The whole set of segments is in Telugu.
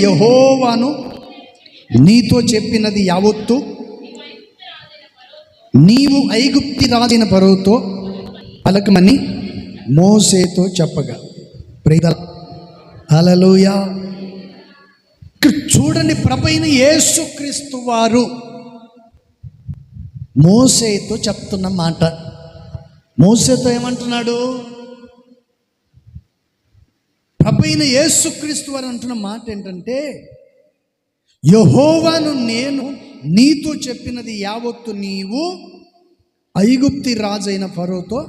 యెహోవాను నీతో చెప్పినది యావత్తు నీవు ఐగుప్తి రాజైన ఫరోతో పలకమని మోసేతో చెప్పగా. హల్లెలూయా. చూడండి, ప్రభువైన యేసుక్రీస్తు వారు మోసేతో చెప్తున్న మాట. మోసేతో ఏమంటున్నాడు? ప్రభువైన యేసుక్రీస్తు వారు అంటున్న మాట ఏంటంటే, యెహోవాను నేను నీతో చెప్పినది యావత్తు నీవు ఐగుప్తి రాజైన ఫరోతో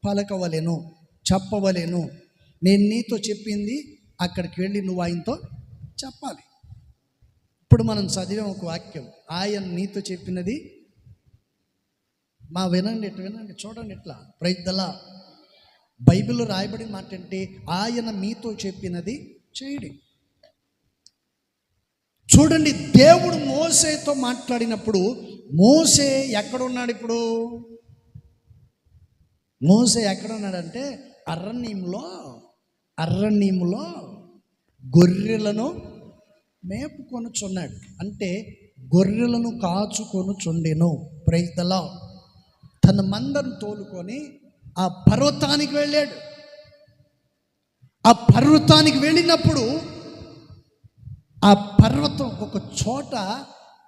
పలకవలెను, చెప్పవలెను. నేను నీతో చెప్పింది అక్కడికి వెళ్ళి నువ్వు ఆయనతో చెప్పాలి. ఇప్పుడు మనం చదివాం ఒక వాక్యం, ఆయన నీతో చెప్పినది వినండి, చూడండి, ఇట్లా ప్రైజ్దలా. బైబిల్లో రాయబడిన మాట అంటే ఆయన మీతో చెప్పినది చేయడి. చూడండి, దేవుడు మోసేతో మాట్లాడినప్పుడు మోసే ఎక్కడున్నాడు? ఇప్పుడు మోసే ఎక్కడున్నాడంటే అరణ్యంలో గొర్రెలను మేపుకొనుచున్నాడు. అంటే గొర్రెలను కాచుకొనుచుండెను. Praise the lord. తన మందను తోలుకొని ఆ పర్వతానికి వెళ్ళాడు. ఆ పర్వతానికి వెళ్ళినప్పుడు ఆ పర్వతం ఒక చోట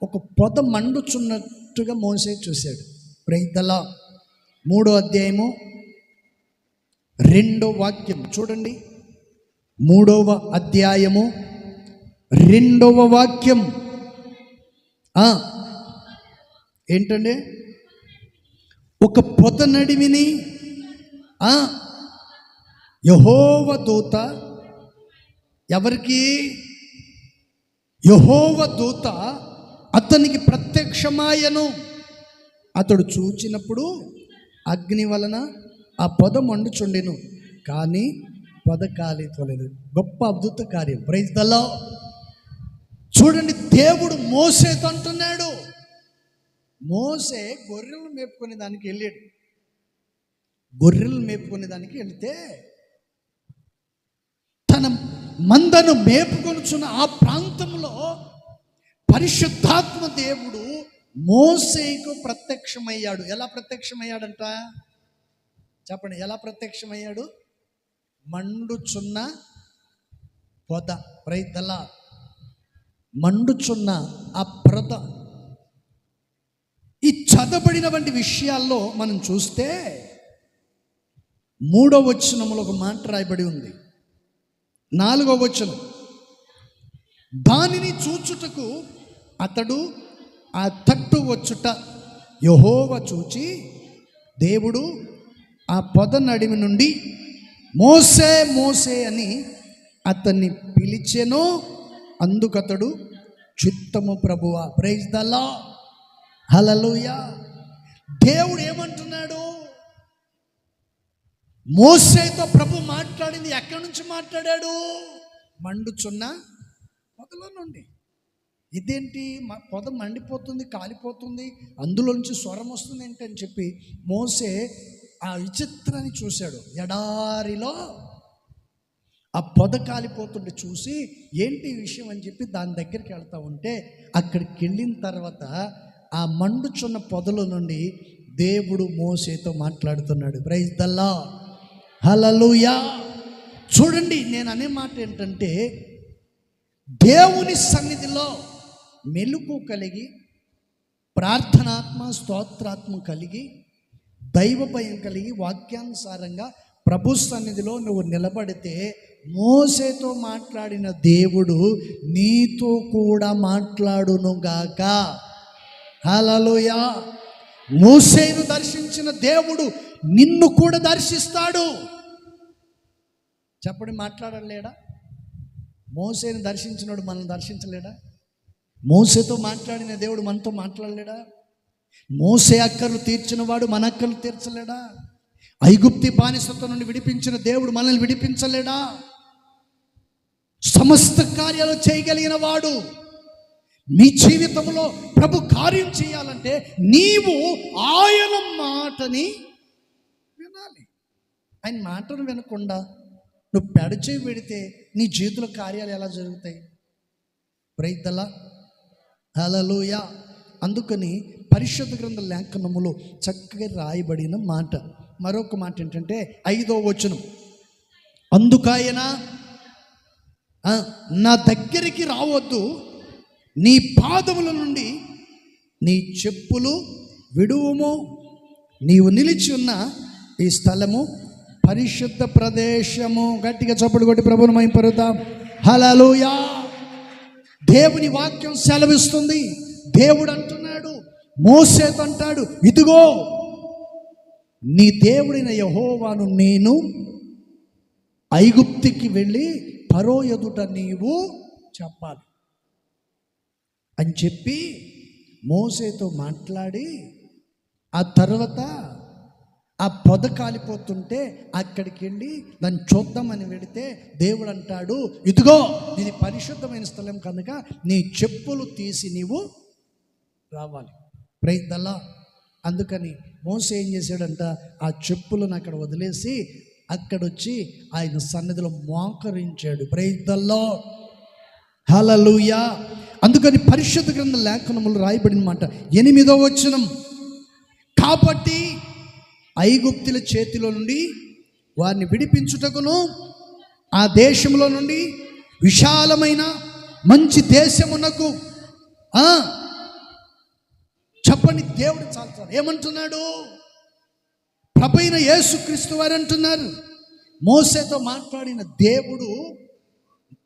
ఒక పొద మండుచున్నట్టుగా మోసే చూశాడు. Praise the lord. 3వ అధ్యాయము 2వ వాక్యం చూడండి. 3వ అధ్యాయము 2వ వాక్యం ఏంటండి? ఒక పొద నడిమిని యెహోవా దూత, ఎవరికి? యెహోవా దూత అతనికి ప్రత్యక్షమాయను. అతడు చూచినప్పుడు అగ్ని వలన ఆ పొద మండుచుండెను, కానీ పొద కాలిపోలేదు. గొప్ప అద్భుత కార్యం. Praise the lord. చూడండి, దేవుడు మోసేతో అంటున్నాడు. మోసే గొర్రెలను మేపుకునే దానికి వెళ్ళాడు. గొర్రెలు మేపుకునే దానికి వెళ్తే తన మందను మేపుకొనుచున్న ఆ ప్రాంతంలో పరిశుద్ధాత్మ దేవుడు మోసేకు ప్రత్యక్షమయ్యాడు. ఎలా ప్రత్యక్షమయ్యాడంట? చెప్పండి, ఎలా ప్రత్యక్షమయ్యాడు? మండుచున్న పొద. Praise the lord. మండుచున్న ఆ పొద. ఈ చదవబడినటువంటి విషయాల్లో మనం చూస్తే 3వ వచనంలో ఒక మాట రాయబడి ఉంది. 4వ వచనం, దానిని చూచుటకు అతడు ఆ తట్టు వచ్చుట యెహోవా చూచి దేవుడు ఆ పొద నడిమి నుండి మోసే మోసే అని అతన్ని పిలిచెను. అందుకతడు చిత్తము ప్రభువా. Praise the lord. హల్లెలూయా. దేవుడు ఏమంటున్నాడు? మోసేతో ప్రభు మాట్లాడింది ఎక్కడి నుంచి మాట్లాడాడు? మండుచున్న పొదలో నుండి. ఇదేంటి, పొద మండిపోతుంది, కాలిపోతుంది, అందులో నుంచి స్వరం వస్తుంది ఏంటి అని చెప్పి మోసే ఆ విచిత్రాన్ని చూశాడు. ఎడారిలో ఆ పొద కాలిపోతుంటే చూసి ఏంటి విషయం అని చెప్పి దాని దగ్గరికి వెళ్తా ఉంటే అక్కడికి వెళ్ళిన తర్వాత ఆ మండుచున్న పొదల నుండి దేవుడు మోసేతో మాట్లాడుతున్నాడు. Praise the lord. హల్లెలూయా. చూడండి, నేను అనే మాట ఏంటంటే, దేవుని సన్నిధిలో మెలుకు కలిగి, ప్రార్థనాత్మ స్తోత్రాత్మ కలిగి, దైవ భయం కలిగి, వాక్యానుసారంగా ప్రభు సన్నిధిలో నువ్వు నిలబడితే మోసేతో మాట్లాడిన దేవుడు నీతో కూడా మాట్లాడునుగాక. హల్లెలూయా. మోసేను దర్శించిన దేవుడు నిన్ను కూడా దర్శిస్తాడు. చెప్పండి, మాట్లాడలేడా? మోసేను దర్శించినోడు మనల్ని దర్శించలేడా? మోసేతో మాట్లాడిన దేవుడు మనతో మాట్లాడలేడా? మోసే అక్కర్లు తీర్చిన వాడు మన అక్కర్లు తీర్చలేడా? ఐగుప్తి బానిసత్వం నుండి విడిపించిన దేవుడు మనల్ని విడిపించలేడా? సమస్త కార్యాలు చేయగలిగిన వాడు. నీ జీవితంలో ప్రభు కార్యం చేయాలంటే నీవు ఆయన మాటని వినాలి. ఆయన మాటను వినకుండా నువ్వు పెడచేయి పెడితే నీ చేతుల కార్యాలు ఎలా జరుగుతాయి? Praise the lord, hallelujah. అందుకని పరిశుద్ధ గ్రంథ లేఖనములో చక్కగా రాయబడిన మాట. మరొక మాట ఏంటంటే 5వ వచనం, అందుకాయన నా దగ్గరికి రావద్దు, నీ పాదముల నుండి నీ చెప్పులు విడువుము, నీవు నిలిచి ఉన్న ఈ స్థలము పరిశుద్ధ ప్రదేశము. గట్టిగా చప్పట్లు కొట్టి ప్రభువును మహిమపరుద్దాం. హల్లెలూయా. దేవుని వాక్యం సెలవిస్తుంది. దేవుడు అంటున్నాడు, మోసేతో అంటాడు, ఇదిగో నీ దేవుడైన యెహోవాను నేను ఐగుప్తుకి వెళ్ళి ఫరో ఎదుట నీవు చెప్పాలి అని చెప్పి మోసేతో మాట్లాడి, ఆ తర్వాత ఆ పొద కాలిపోతుంటే అక్కడికి వెళ్ళి దాన్ని చూద్దామని వెళితే దేవుడు అంటాడు, ఇదిగో ఇది పరిశుద్ధమైన స్థలం కనుక నీ చెప్పులు తీసి నీవు రావాలి. Praise the lord. అందుకని మోసే ఏం చేశాడంట, ఆ చెప్పులను అక్కడ వదిలేసి అక్కడొచ్చి ఆయన సన్నిధిలో మోకరించాడు. Praise the lord, hallelujah. అందుకని పరిశుద్ధ గ్రంథ లేఖనములు రాయబడిన మాట 8వ వచనం, కాబట్టి ఐగుప్తుల చేతిలో నుండి వారిని విడిపించుటకును ఆ దేశంలో నుండి విశాలమైన మంచి దేశమునకు చెప్పండి, దేవుడు చాలా ఏమంటున్నాడు? ప్రభువైన యేసుక్రీస్తు వారు అంటున్నారు. మోసేతో మాట్లాడిన దేవుడు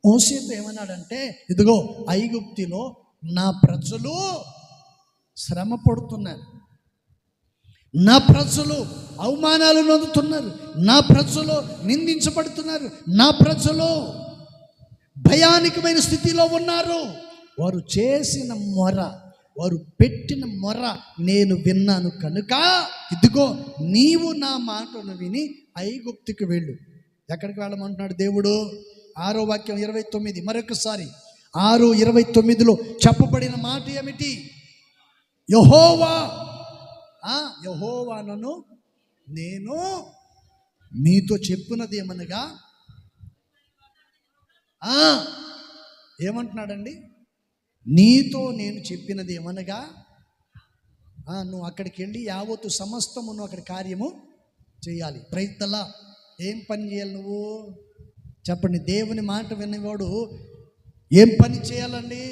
మోసేతో ఏమన్నాడంటే, ఇదిగో ఐగుప్తులో నా ప్రజలు శ్రమ పడుతున్నారు, నా ప్రజలు అవమానాలు నొందుతున్నారు, నా ప్రజలు నిందించబడుతున్నారు, నా ప్రజలు భయానకమైన స్థితిలో ఉన్నారు. వారు చేసిన మొర, వారు పెట్టిన మొర నేను విన్నాను కనుక ఇదిగో నీవు నా మాటను విని ఐగుప్తుకి వెళ్ళు. ఎక్కడికి వెళ్ళమంటున్నాడు దేవుడు? 6వ వాక్యం 29, మరొకసారి 6:29లో చెప్పబడిన మాట ఏమిటి? యెహోవాను నేను మీతో చెప్పినది ఏమనగా, ఏమంటున్నాడండి? నీతో నేను చెప్పినది ఏమనగా, నువ్వు అక్కడికి వెళ్ళి యావత్తు సమస్తమును అక్కడ కార్యము చేయాలి. Praise the lord. ఏం పని చేయాలి నువ్వు చెప్పండి? దేవుని మాట వినేవాడు ఏం పని చేయాలండి?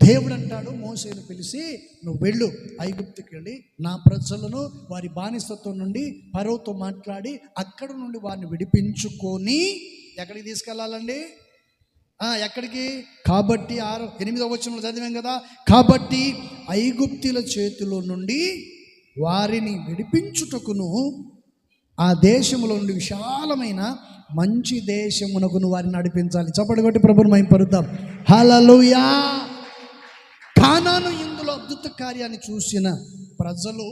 దేవుడు అంటాడు మోసేను పిలిచి, నువ్వు వెళ్ళు ఐగుప్తుకి వెళ్ళి నా ప్రజలను వారి బానిసత్వం నుండి ఫరోతో మాట్లాడి అక్కడ నుండి వారిని విడిపించుకొని ఎక్కడికి తీసుకెళ్ళాలండి? ఎక్కడికి? కాబట్టి 8వ వచనంలో చదివాం కదా, కాబట్టి ఐగుప్తుల చేతిలో నుండి వారిని విడిపించుటకును ఆ దేశంలో నుండి విశాలమైన మంచి దేశమునకును వారిని నడిపించాలి. చప్పటి కొట్టి ప్రభువును మహిమపరుద్దాం. హల్లెలూయా. కానాను ఇందులో అద్భుత కార్యాన్ని చూసిన ప్రజలు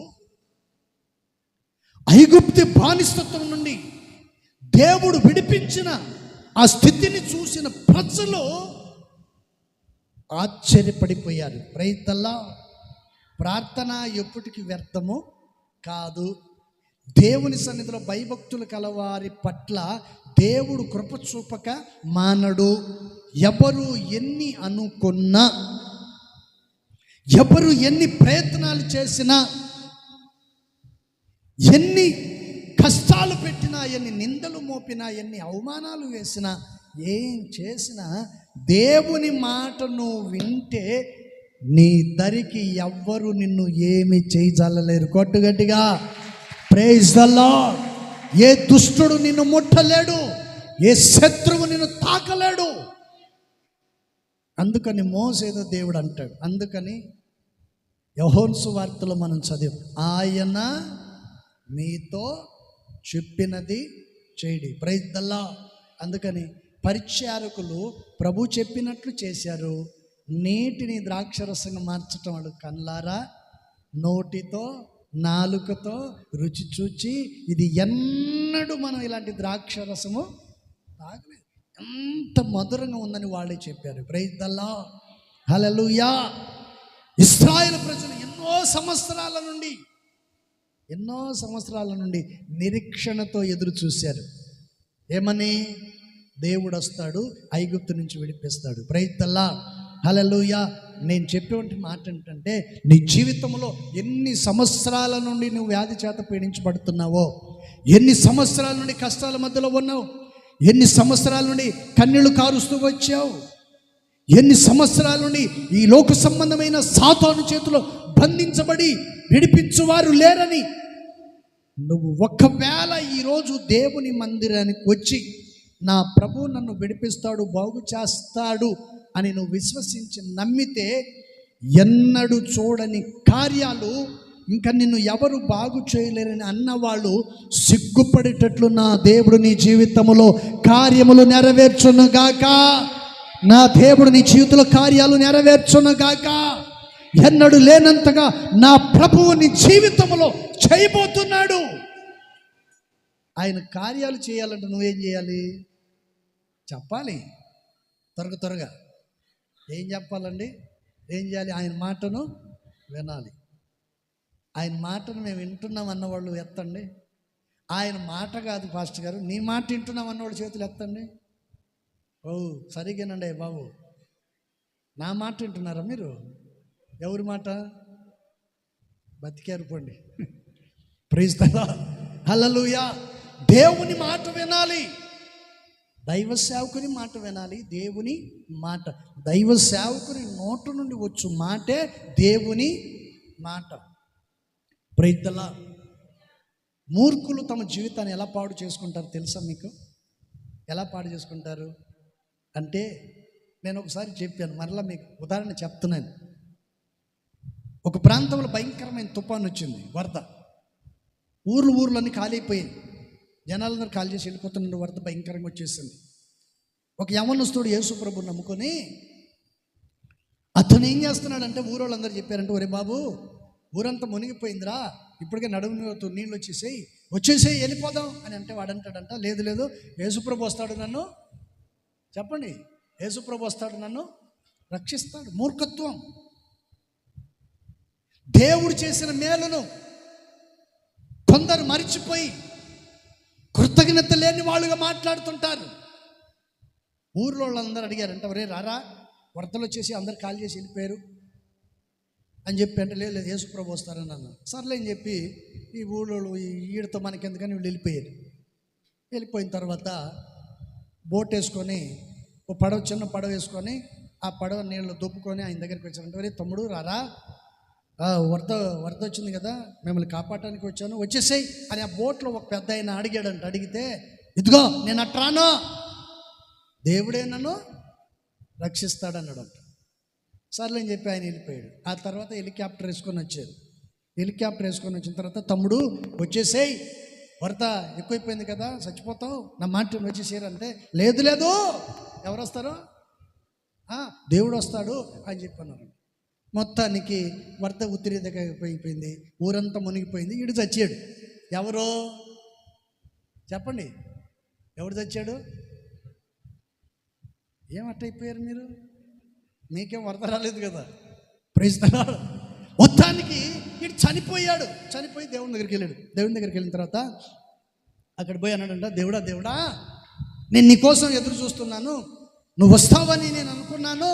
ఐగుప్తు బానిసత్వం నుండి దేవుడు విడిపించిన ఆ స్థితిని చూసిన ప్రజలు ఆశ్చర్యపడిపోయారు. Praise the lord. ప్రార్థన ఎప్పటికీ వ్యర్థము కాదు. దేవుని సన్నిధిలో భయభక్తులు కలవారి పట్ల దేవుడు కృప చూపక మానడు. ఎవరు ఎన్ని అనుకున్నా, ఎవరు ఎన్ని ప్రయత్నాలు చేసినా, ఎన్ని కష్టాలు పెట్టినా, ఎన్ని నిందలు మోపినా, ఎన్ని అవమానాలు వేసినా, ఏం చేసినా దేవుని మాట నువ్వు వింటే నీ దరికి ఎవ్వరు నిన్ను ఏమి చేయజాలలేరు. కొట్టుగట్టిగా ప్రైజ్ ది లార్డ్. ఏ దుష్టుడు నిన్ను ముట్టలేడు, ఏ శత్రువు నిన్ను తాకలేడు. అందుకని మోసేదో దేవుడు అంటాడు. అందుకని యోహాను సువార్తలో మనం చదివాం, ఆయన మీతో చెప్పినది చేయడి. Praise the lord. అందుకని పరిచారకులు ప్రభు చెప్పినట్లు చేశారు. నీటిని ద్రాక్షరసంగా మార్చటం వాడు కళ్ళారా, నోటితో, నాలుకతో రుచి చూచి ఇది ఎన్నడూ మనం ఇలాంటి ద్రాక్షరసము తాగలేదు, ఎంత మధురంగా ఉందని వాళ్ళే చెప్పారు. ప్రైజ్ ది లార్డ్, హల్లెలూయా. ఇశ్రాయేలు ప్రజలు ఎన్నో సంవత్సరాల నుండి నిరీక్షణతో ఎదురు చూశారు. ఏమని? దేవుడు వస్తాడు, ఐగుప్తు నుంచి విడిపిస్తాడు. ప్రైజ్ ది లార్డ్, హల్లెలూయా. నేను చెప్పేటువంటి మాట ఏంటంటే, నీ జీవితంలో ఎన్ని సంవత్సరాల నుండి నువ్వు వ్యాధి చేత పీడించబడుతున్నావో, ఎన్ని సంవత్సరాల నుండి కష్టాల మధ్యలో ఉన్నావు, ఎన్ని సంవత్సరాల నుండి కన్నీళ్లు కారుస్తూ వచ్చావు, ఎన్ని సంవత్సరాల నుండి ఈ లోక సంబంధమైన సాతాను చేతిలో బంధించబడి విడిపించువారు లేరని, నువ్వు ఒకవేళ ఈరోజు దేవుని మందిరానికి వచ్చి నా ప్రభు నన్ను విడిపిస్తాడు, బాగు చేస్తాడు అని నువ్వు విశ్వసించి నమ్మితే, ఎన్నడూ చూడని కార్యాలు, ఇంకా నిన్ను ఎవరు బాగు చేయలేరని అన్నవాళ్ళు సిగ్గుపడేటట్లు నా దేవుడు నీ జీవితంలో కార్యములు నెరవేర్చునుగాక. నా దేవుడు నీ జీవితంలో కార్యాలు నెరవేర్చునుగాక. ఎన్నడూ లేనంతగా నా ప్రభువు నీ జీవితంలో చేయబోతున్నాడు. ఆయన కార్యాలు చేయాలంటే నువ్వేం చేయాలి? చెప్పాలి. త్వరగా ఏం చెప్పాలండి? ఏం చేయాలి? ఆయన మాటను వినాలి. ఆయన మాటను మేము వింటున్నాం అన్నవాళ్ళు ఎత్తండి. ఆయన మాట కాదు పాస్టర్ గారు, నీ మాట వింటున్నాం అన్నవాళ్ళు చేతులు ఎత్తండి. ఓ సరిగేనండి బాబు, నా మాట వింటున్నారా మీరు? ఎవరి మాట? బతికారు పోండి. Praise the lord, hallelujah. దేవుని మాట వినాలి, దైవ సేవకుని మాట వినాలి. దేవుని మాట, దైవ సేవకుని నోటు నుండి వచ్చు మాటే దేవుని మాట. Praise the lord. మూర్ఖులు తమ జీవితాన్ని ఎలా పాడు చేసుకుంటారు తెలుసా మీకు? ఎలా పాడు చేసుకుంటారు అంటే, నేను ఒకసారి చెప్పాను, మరలా మీకు ఉదాహరణ చెప్తున్నాను. ఒక ప్రాంతంలో భయంకరమైన తుఫాను వచ్చింది, వరద. ఊర్లన్నీ ఖాళీ అయిపోయాయి, జనాలందరూ ఖాళీ చేసి వెళ్ళిపోతున్న వరద భయంకరంగా వచ్చేసింది. ఒక యవ్వనస్తుడు యేసు ప్రభువుని నమ్ముకొని, అతను ఏం చేస్తున్నాడంటే, ఊరోళ్ళందరూ చెప్పారంటే, ఒరే బాబు ఊరంతా మునిగిపోయిందిరా, ఇప్పటికే నడుము నీళ్ళు వచ్చేసేయి వెళ్ళిపోదాం అని అంటే, వాడంటాడంట, లేదు యేసుప్రభు వస్తాడు, నన్ను చెప్పండి, యేసుప్రభు వస్తాడు, నన్ను రక్షిస్తాడు. మూర్ఖత్వం. దేవుడు చేసిన మేలును కొందరు మరిచిపోయి కృతజ్ఞత లేని వాళ్ళుగా మాట్లాడుతుంటారు. ఊర్లో వాళ్ళందరూ అడిగారంట, ఒరే రారా, వరదలు వచ్చేసి అందరు ఖాళీ చేసి వెళ్ళిపోయారు అని చెప్పి అంటే, లేదు యేసుప్రభు వస్తారని అన్నారు. సర్లే అని చెప్పి ఈ ఊళ్ళో ఈడితో మనకెందుకని వీళ్ళు వెళ్ళిపోయిన తర్వాత బోట్ వేసుకొని, ఓ చిన్న పడవ వేసుకొని, ఆ పడవ నీళ్ళు దొబ్బుకొని ఆయన దగ్గరికి వచ్చారంటే, ఒరే తమ్ముడు రారా, వరద వచ్చింది కదా, మిమ్మల్ని కాపాడటానికి వచ్చాను, వచ్చేసేయి అని ఆ బోట్లో ఒక పెద్ద ఆయన అడిగాడంట. అడిగితే, ఇదిగో నేను అట్రాను, దేవుడే నన్ను రక్షిస్తాడన్నాడంట. సర్లే అని చెప్పి ఆయన వెళ్ళిపోయాడు. ఆ తర్వాత హెలికాప్టర్ వేసుకొని వచ్చారు. హెలికాప్టర్ వేసుకొని వచ్చిన తర్వాత, తమ్ముడు వచ్చేసేయి, వరద ఎక్కువైపోయింది కదా, చచ్చిపోతావు, నా మాట వచ్చేసేయారంటే, లేదు ఎవరు వస్తారు? దేవుడు వస్తాడు అని చెప్పన్నారు. మొత్తానికి వరద ఉత్తిరీతమైపోయింది, ఊరంతా మునిగిపోయింది, ఈడు చచ్చాడు. ఎవరో చెప్పండి, ఎవడు చచ్చాడు? ఏమట్టయిపోయారు మీరు? మీకేం వరద రాలేదు కదా. Praise the lord. మొత్తానికి వీడు చనిపోయి దేవుని దగ్గరికి వెళ్ళాడు. దేవుని దగ్గరికి వెళ్ళిన తర్వాత అక్కడ పోయి అన్నాడంట, దేవుడా నేను నీకోసం ఎదురు చూస్తున్నాను, నువ్వు వస్తావని నేను అనుకున్నాను,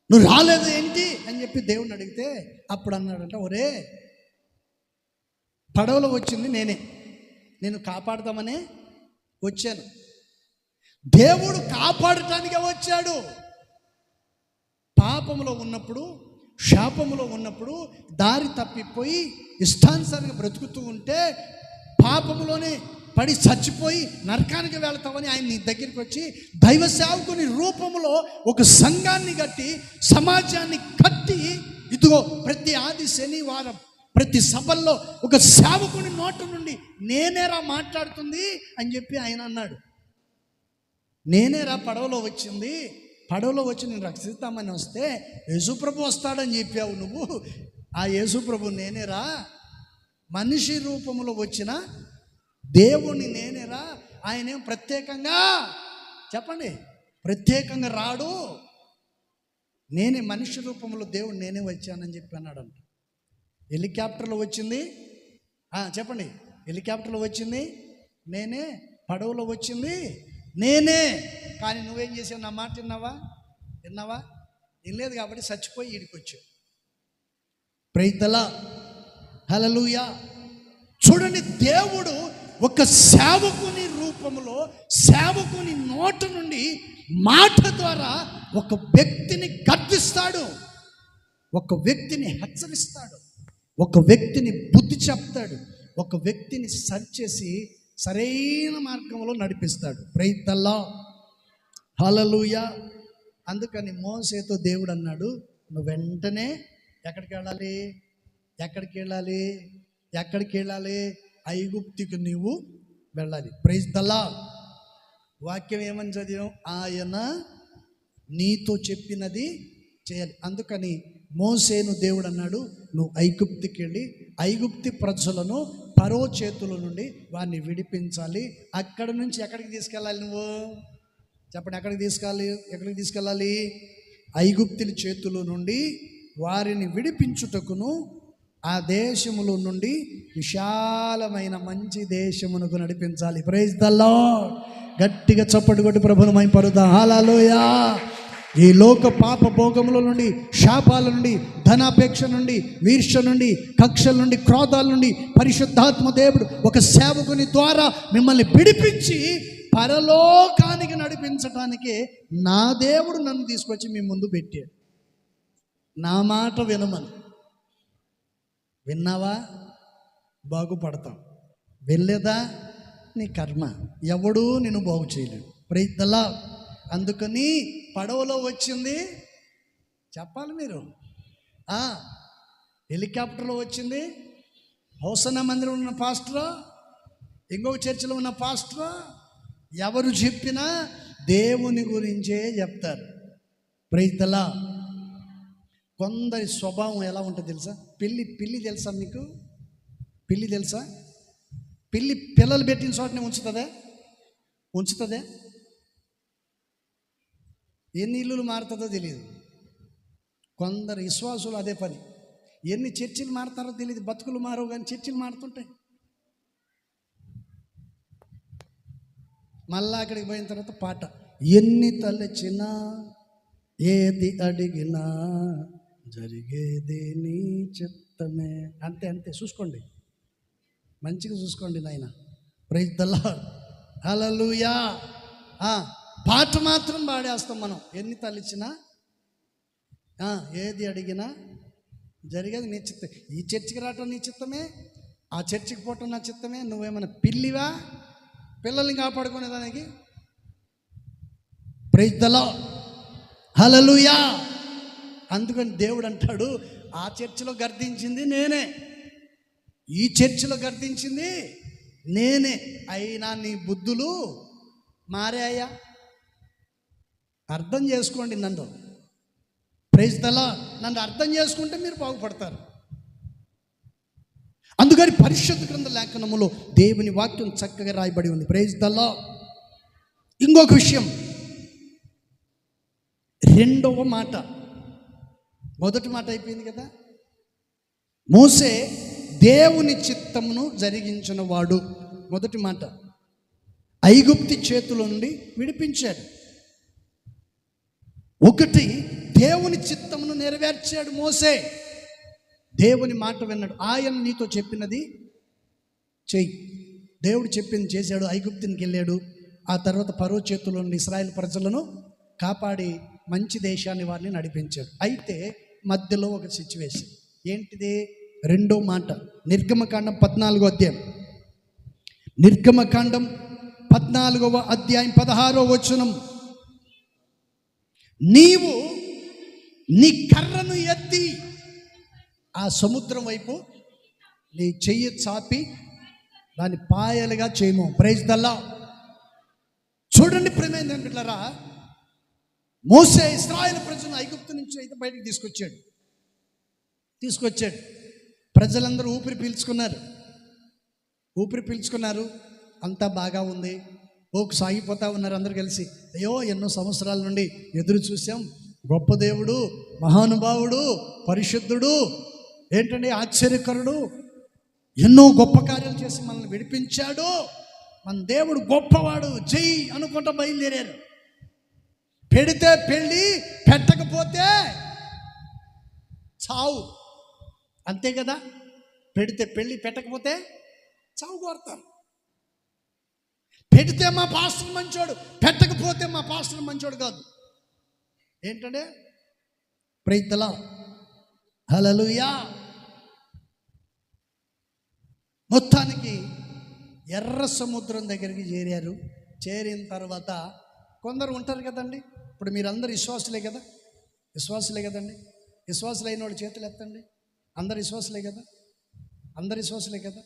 నువ్వు రాలేదు ఏంటి అని చెప్పి దేవుణ్ణి అడిగితే, అప్పుడు అన్నాడంట, ఒరే పడవలో వచ్చింది నేను కాపాడదామనే వచ్చాను. దేవుడు కాపాడటానికే వచ్చాడు. పాపములో ఉన్నప్పుడు, శాపములో ఉన్నప్పుడు, దారి తప్పిపోయి ఇష్టానుసారంగా బ్రతుకుతూ ఉంటే, పాపములోనే పడి చచ్చిపోయి నరకానికి వెళతామని ఆయన నీ దగ్గరికి వచ్చి దైవ సేవకుని రూపంలో ఒక సంఘాన్ని కట్టి, సమాజాన్ని కట్టి, ఇదిగో ప్రతి ఆది శనివారం ప్రతి సభల్లో ఒక సేవకుని నోట నుండి నేనేరా మాట్లాడుతుంది అని చెప్పి ఆయన అన్నాడు. నేనేరా పడవలో వచ్చి నేను రక్షిస్తామని వస్తే యేసుప్రభు వస్తాడని చెప్పావు నువ్వు. ఆ యేసుప్రభు నేనేరా, మనిషి రూపంలో వచ్చిన దేవుని నేనేరా. ఆయనేం ప్రత్యేకంగా చెప్పండి, ప్రత్యేకంగా రాడు, నేనే మనిషి రూపంలో దేవుడు నేనే వచ్చానని చెప్పి అన్నాడంట. హెలికాప్టర్లో వచ్చింది చెప్పండి, హెలికాప్టర్లో వచ్చింది నేనే, పడవలో వచ్చింది నేనే. కానీ నువ్వేం చేసావు? నా మాట విన్నావా? వినలేదు కాబట్టి చచ్చిపోయి ఈడికొచ్చావు. Praise the lord, hallelujah. చూడండి, దేవుడు ఒక సేవకుని రూపంలో, సేవకుని నోట నుండి మాట ద్వారా ఒక వ్యక్తిని గద్దిస్తాడు, ఒక వ్యక్తిని హెచ్చరిస్తాడు, ఒక వ్యక్తిని బుద్ధి చెప్తాడు, ఒక వ్యక్తిని సరిచేసి సరైన మార్గంలో నడిపిస్తాడు. Praise the lord, hallelujah. అందుకని మోసేతో దేవుడు అన్నాడు, నువ్వు వెంటనే ఎక్కడికి వెళ్ళాలి? ఐగుప్తుకు నీవు వెళ్ళాలి. Praise the lord. వాక్యం ఏమని చదివాం? ఆయన నీతో చెప్పినది చేయాలి. అందుకని మోసేను దేవుడు అన్నాడు, నువ్వు ఐగుప్తుకి వెళ్ళి ఐగుప్తి ప్రజలను ఫరో చేతుల నుండి వారిని విడిపించాలి. అక్కడ నుంచి ఎక్కడికి తీసుకెళ్ళాలి? నువ్వు చెప్పండి, ఎక్కడికి తీసుకెళ్ళాలి? ఐగుప్తుల చేతుల నుండి వారిని విడిపించుటకును ఆ దేశములో నుండి విశాలమైన మంచి దేశమునకు నడిపించాలి. Praise the lord. గట్టిగా చప్పటి కొట్టి ప్రభువును మహిమపరుద్దాం. హల్లెలూయా. ఈ లోక పాప భోగముల నుండి, శాపాల నుండి, ధనాపేక్ష నుండి, ఈర్ష్య నుండి, కక్షల నుండి, క్రోధాల నుండి పరిశుద్ధాత్మ దేవుడు ఒక సేవకుని ద్వారా మిమ్మల్ని విడిపించి పరలోకానికి నడిపించటానికి నా దేవుడు నన్ను తీసుకొచ్చి మీ ముందు పెట్టాడు. నా మాట వినమని. విన్నావా? బాగుపడతాం. వెళ్ళేదా? నీ కర్మ. ఎవడూ నిన్ను బాగు చేయలేడు. Praise the lord. అందుకని పడవలో వచ్చింది చెప్పాలి మీరు. హెలికాప్టర్లో వచ్చింది హోసన్నా మందిరం ఉన్న పాస్టరా, ఇంకొక చర్చిలో ఉన్న పాస్టరా, ఎవరు చెప్పినా దేవుని గురించే చెప్తారు. Praise the lord. కొందరి స్వభావం ఎలా ఉంటుంది తెలుసా? పిల్లి తెలుసా మీకు? పిల్లి తెలుసా? పిల్లి పిల్లలు పెట్టిన చోటనే ఉంచుతుందే. ఎన్ని ఇల్లులు మారుతుందో తెలియదు. కొందరు విశ్వాసులు అదే పని. ఎన్ని చర్చిలు మారుతారో తెలియదు. బతుకులు మారవు కానీ చర్చిలు మారుతుంటాయి. మళ్ళా అక్కడికి పోయిన తర్వాత పాట, ఎన్ని తలచినా ఏది అడిగినా జరిగేది నీ చిత్తమే. అంతే చూసుకోండి, మంచిగా చూసుకోండి నాయన. ప్రైజ్ ది లార్డ్, హల్లెలూయా. పాట మాత్రం పాడేస్తాం మనం. ఎన్ని తలిచినా ఏది అడిగినా జరిగేది నీ చిత్తం. ఈ చర్చికి రావటం నీ చిత్తమే, ఆ చర్చికి పోవటం నా చిత్తమే. నువ్వేమైనా పిల్లివా? పిల్లల్ని కాపాడుకునే దానికి? Praise the lord, hallelujah. అందుకని దేవుడు అంటాడు, ఆ చర్చిలో గర్దించింది నేనే, ఈ చర్చిలో గర్దించింది నేనే. అయినా నీ బుద్ధులు మారాయా? అర్థం చేసుకోండి నన్ను. Praise the lord. నన్ను అర్థం చేసుకుంటే మీరు బాగుపడతారు. అందుకని పరిశుద్ధ గ్రంథ లేఖనములో దేవుని వాక్యం చక్కగా రాయబడి ఉంది. Praise the lord. ఇంకొక విషయం, రెండవ మాట. మొదటి మాట అయిపోయింది కదా. మోసే దేవుని చిత్తమును జరిగించిన వాడు. మొదటి మాట, ఐగుప్తి చేతుల నుండి విడిపించాడు. ఒకటి, దేవుని చిత్తమును నెరవేర్చాడు మోసే. దేవుని మాట విన్నాడు. ఆయన నీతో చెప్పినది చెయ్యి. దేవుడు చెప్పింది చేశాడు. ఐగుప్తునికి వెళ్ళాడు. ఆ తర్వాత ఫరో చేతుల నుండి ఇశ్రాయేలు ప్రజలను కాపాడి మంచి దేశాన్ని వారిని నడిపించాడు. అయితే మధ్యలో ఒక సిచ్యువేషన్. ఏంటిది? రెండో మాట, నిర్గమకాండం 14వ అధ్యాయం. నిర్గమకాండం 14వ అధ్యాయం 16వ వచనం. నీవు నీ కర్రను ఎత్తి ఆ సముద్రం వైపు నీ చెయ్యి చాపి దాన్ని పాయలుగా చేయము. Praise the lord. చూడండి ప్రియమైన బిడ్డలారా, మోసే ఇశ్రాయేలు ప్రజలను ఐగుప్తు నుంచి అయితే బయటికి తీసుకొచ్చాడు. ప్రజలందరూ ఊపిరి పీల్చుకున్నారు. అంతా బాగా ఉంది. సాగిపోతా ఉన్నారు అందరూ కలిసి. అయ్యో, ఎన్నో సంవత్సరాల నుండి ఎదురు చూసాం. గొప్ప దేవుడు, మహానుభావుడు, పరిశుద్ధుడు, ఏంటండి ఆశ్చర్యకరుడు, ఎన్నో గొప్ప కార్యాలు చేసి మనల్ని విడిపించాడు. మన దేవుడు గొప్పవాడు, జై అనుకుంటా బయలుదేరారు. పెడితే పెళ్ళి, పెట్టకపోతే చావు. అంతే కదా, పెడితే పెళ్ళి, పెట్టకపోతే చావు కోరుతారు. పెడితే మా పాస్టర్ మంచోడు, పెట్టకపోతే మా పాస్టర్ మంచోడు కాదు. ఏంటంటే ప్రైజ్ ది లార్డ్, హల్లెలూయా. మొత్తానికి ఎర్ర సముద్రం దగ్గరికి చేరారు. చేరిన తర్వాత కొందరు ఉంటారు కదండి. ఇప్పుడు మీరందరూ విశ్వాసులే కదా, విశ్వాసులే కదండి. విశ్వాసులైన వాళ్ళు చేతులు ఎత్తండి. అందరు విశ్వాసులే కదా, అందరు విశ్వాసులే కదా.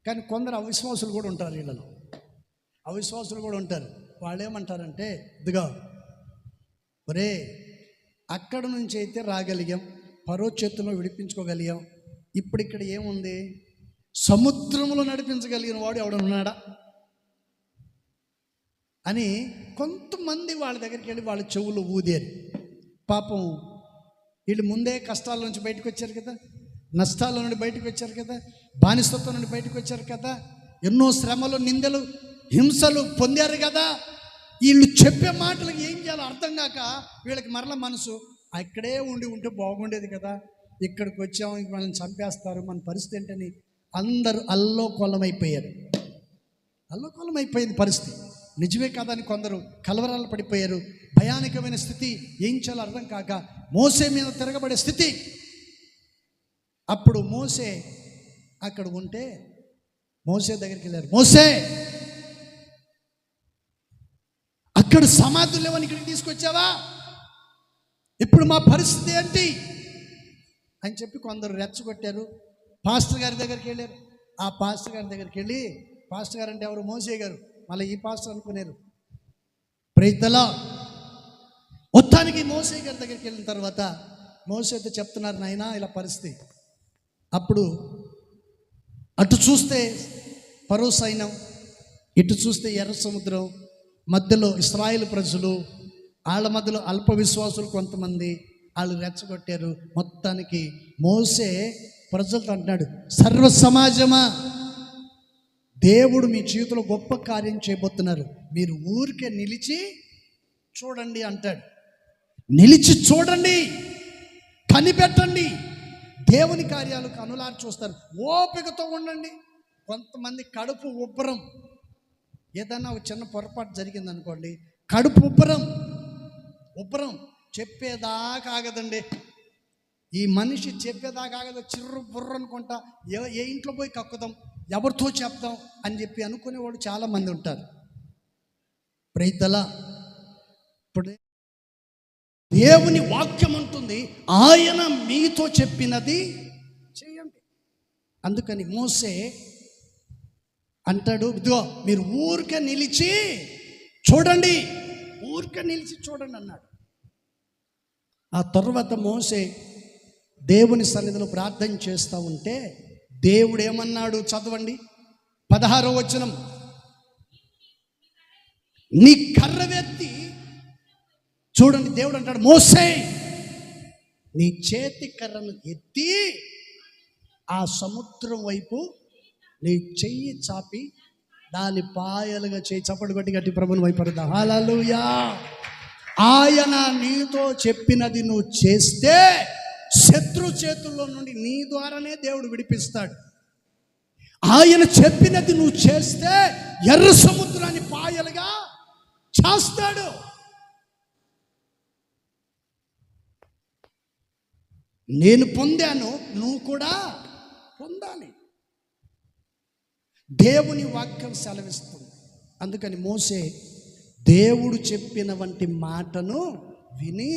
కానీ కొందరు అవిశ్వాసులు కూడా ఉంటారు. వీళ్ళలో అవిశ్వాసులు కూడా ఉంటారు. వాళ్ళు ఏమంటారంటే, ఇదిగో ఒరే, అక్కడ నుంచి అయితే రాగలిగాం, ఫరో చేతుల్లో విడిపించుకోగలిగాం, ఇప్పుడు ఇక్కడ ఏముంది, సముద్రంలో నడిపించగలిగిన వాడు ఎవడన్నాడా అని కొంతమంది వాళ్ళ దగ్గరికి వెళ్ళి వాళ్ళ చెవులు ఊదారు. పాపం వీళ్ళు ముందే కష్టాల నుంచి బయటకు వచ్చారు కదా, నష్టాల నుండి బయటకు వచ్చారు కదా, బానిసత్వం నుండి బయటకు వచ్చారు కదా, ఎన్నో శ్రమలు, నిందలు, హింసలు పొందారు కదా. వీళ్ళు చెప్పే మాటలకు ఏం చేయాలో అర్థం కాక వీళ్ళకి మరల మనసు, అక్కడే ఉంటే బాగుండేది కదా, ఇక్కడికి వచ్చాము, ఇంక మనల్ని చంపేస్తారు, మన పరిస్థితి ఏంటని అందరూ అల్లోకొల్లమైపోయారు. అల్లోకొల్లమైపోయింది పరిస్థితి. నిజమే కదా అని కొందరు కలవరాలు పడిపోయారు. భయానకమైన స్థితి, ఏం చేయాలో అర్థం కాక మోసే మీద తిరగబడే స్థితి. అప్పుడు మోసే అక్కడ ఉంటే మోసే దగ్గరికి వెళ్ళారు. మోసే, అక్కడ సమాధులు లేవని ఇక్కడికి తీసుకొచ్చావా, ఇప్పుడు మా పరిస్థితి ఏంటి అని చెప్పి కొందరు రెచ్చగొట్టారు. పాస్టర్ గారి దగ్గరికి వెళ్ళారు. ఆ పాస్టర్ గారి దగ్గరికి వెళ్ళి, పాస్టర్ గారు అంటే ఎవరు, మోసే గారు, మళ్ళీ ఈ పాస్టర్ అనుకున్నారు. Praise the lord. మొత్తానికి మోసే గారి దగ్గరికి వెళ్ళిన తర్వాత మోసేతో చెప్తున్నారు, నాయనా ఇలా పరిస్థితి. అప్పుడు అటు చూస్తే ఫరో సైన్యం, ఇటు చూస్తే ఎర్ర సముద్రం, మధ్యలో ఇశ్రాయేలు ప్రజలు, వాళ్ళ మధ్యలో అల్ప విశ్వాసులు కొంతమంది, వాళ్ళు రెచ్చగొట్టారు. మొత్తానికి మోసే ప్రజలతో అంటున్నాడు, సర్వ సమాజమా, దేవుడు మీ జీవితంలో గొప్ప కార్యం చేయబోతున్నారు, మీరు ఊరికే నిలిచి చూడండి అంటాడు. నిలిచి చూడండి, కనిపెట్టండి, దేవుని కార్యాలు కనులారి చూస్తారు, ఓపికతో ఉండండి. కొంతమంది కడుపు ఉబ్బరం, ఏదన్నా ఒక చిన్న పొరపాటు జరిగింది అనుకోండి, కడుపు ఉబ్బరం చెప్పేదాకా ఆగదండి. ఈ మనిషి చెప్పేదాకా ఆగదు, చిర్రు బుర్ర అనుకుంటా ఏ ఇంట్లో పోయి కక్కుదాం, ఎవరితో చెప్దాం అని చెప్పి అనుకునేవాడు చాలామంది ఉంటారు. Praise the lord. ఇప్పుడు దేవుని వాక్యం ఉంటుంది, ఆయన మీతో చెప్పినది చేయండి. అందుకని మోసే అంటాడు, ఇదిగో మీరు ఊరికే నిలిచి చూడండి, ఊరికే నిలిచి చూడండి అన్నాడు. ఆ తర్వాత మోసే దేవుని సన్నిధిలో ప్రార్థన చేస్తూ ఉంటే దేవుడు ఏమన్నాడు చదవండి, 16వ వచనం. నీ కర్రవెత్తి చూడండి, దేవుడు అంటాడు, మోసే నీ చేతి కర్రను ఎత్తి ఆ సముద్రం వైపు నీ చెయ్యి చాపి దాని పాయలుగా చేయి. చప్పటి కొట్టి గట్టి ప్రభుని వైపరుదా. హల్లెలూయా. ఆయన నీతో చెప్పినది నువ్వు చేస్తే శత్రు చేతుల్లో నుండి నీ ద్వారానే దేవుడు విడిపిస్తాడు. ఆయన చెప్పినది నువ్వు చేస్తే ఎర్ర సముద్రాన్ని పాయలుగా చేస్తాడు. నేను పొందాను, నువ్వు కూడా పొందాలి. దేవుని వాక్యం సెలవిస్తుంది. అందుకని మోసే దేవుడు చెప్పిన వంటి మాటను విని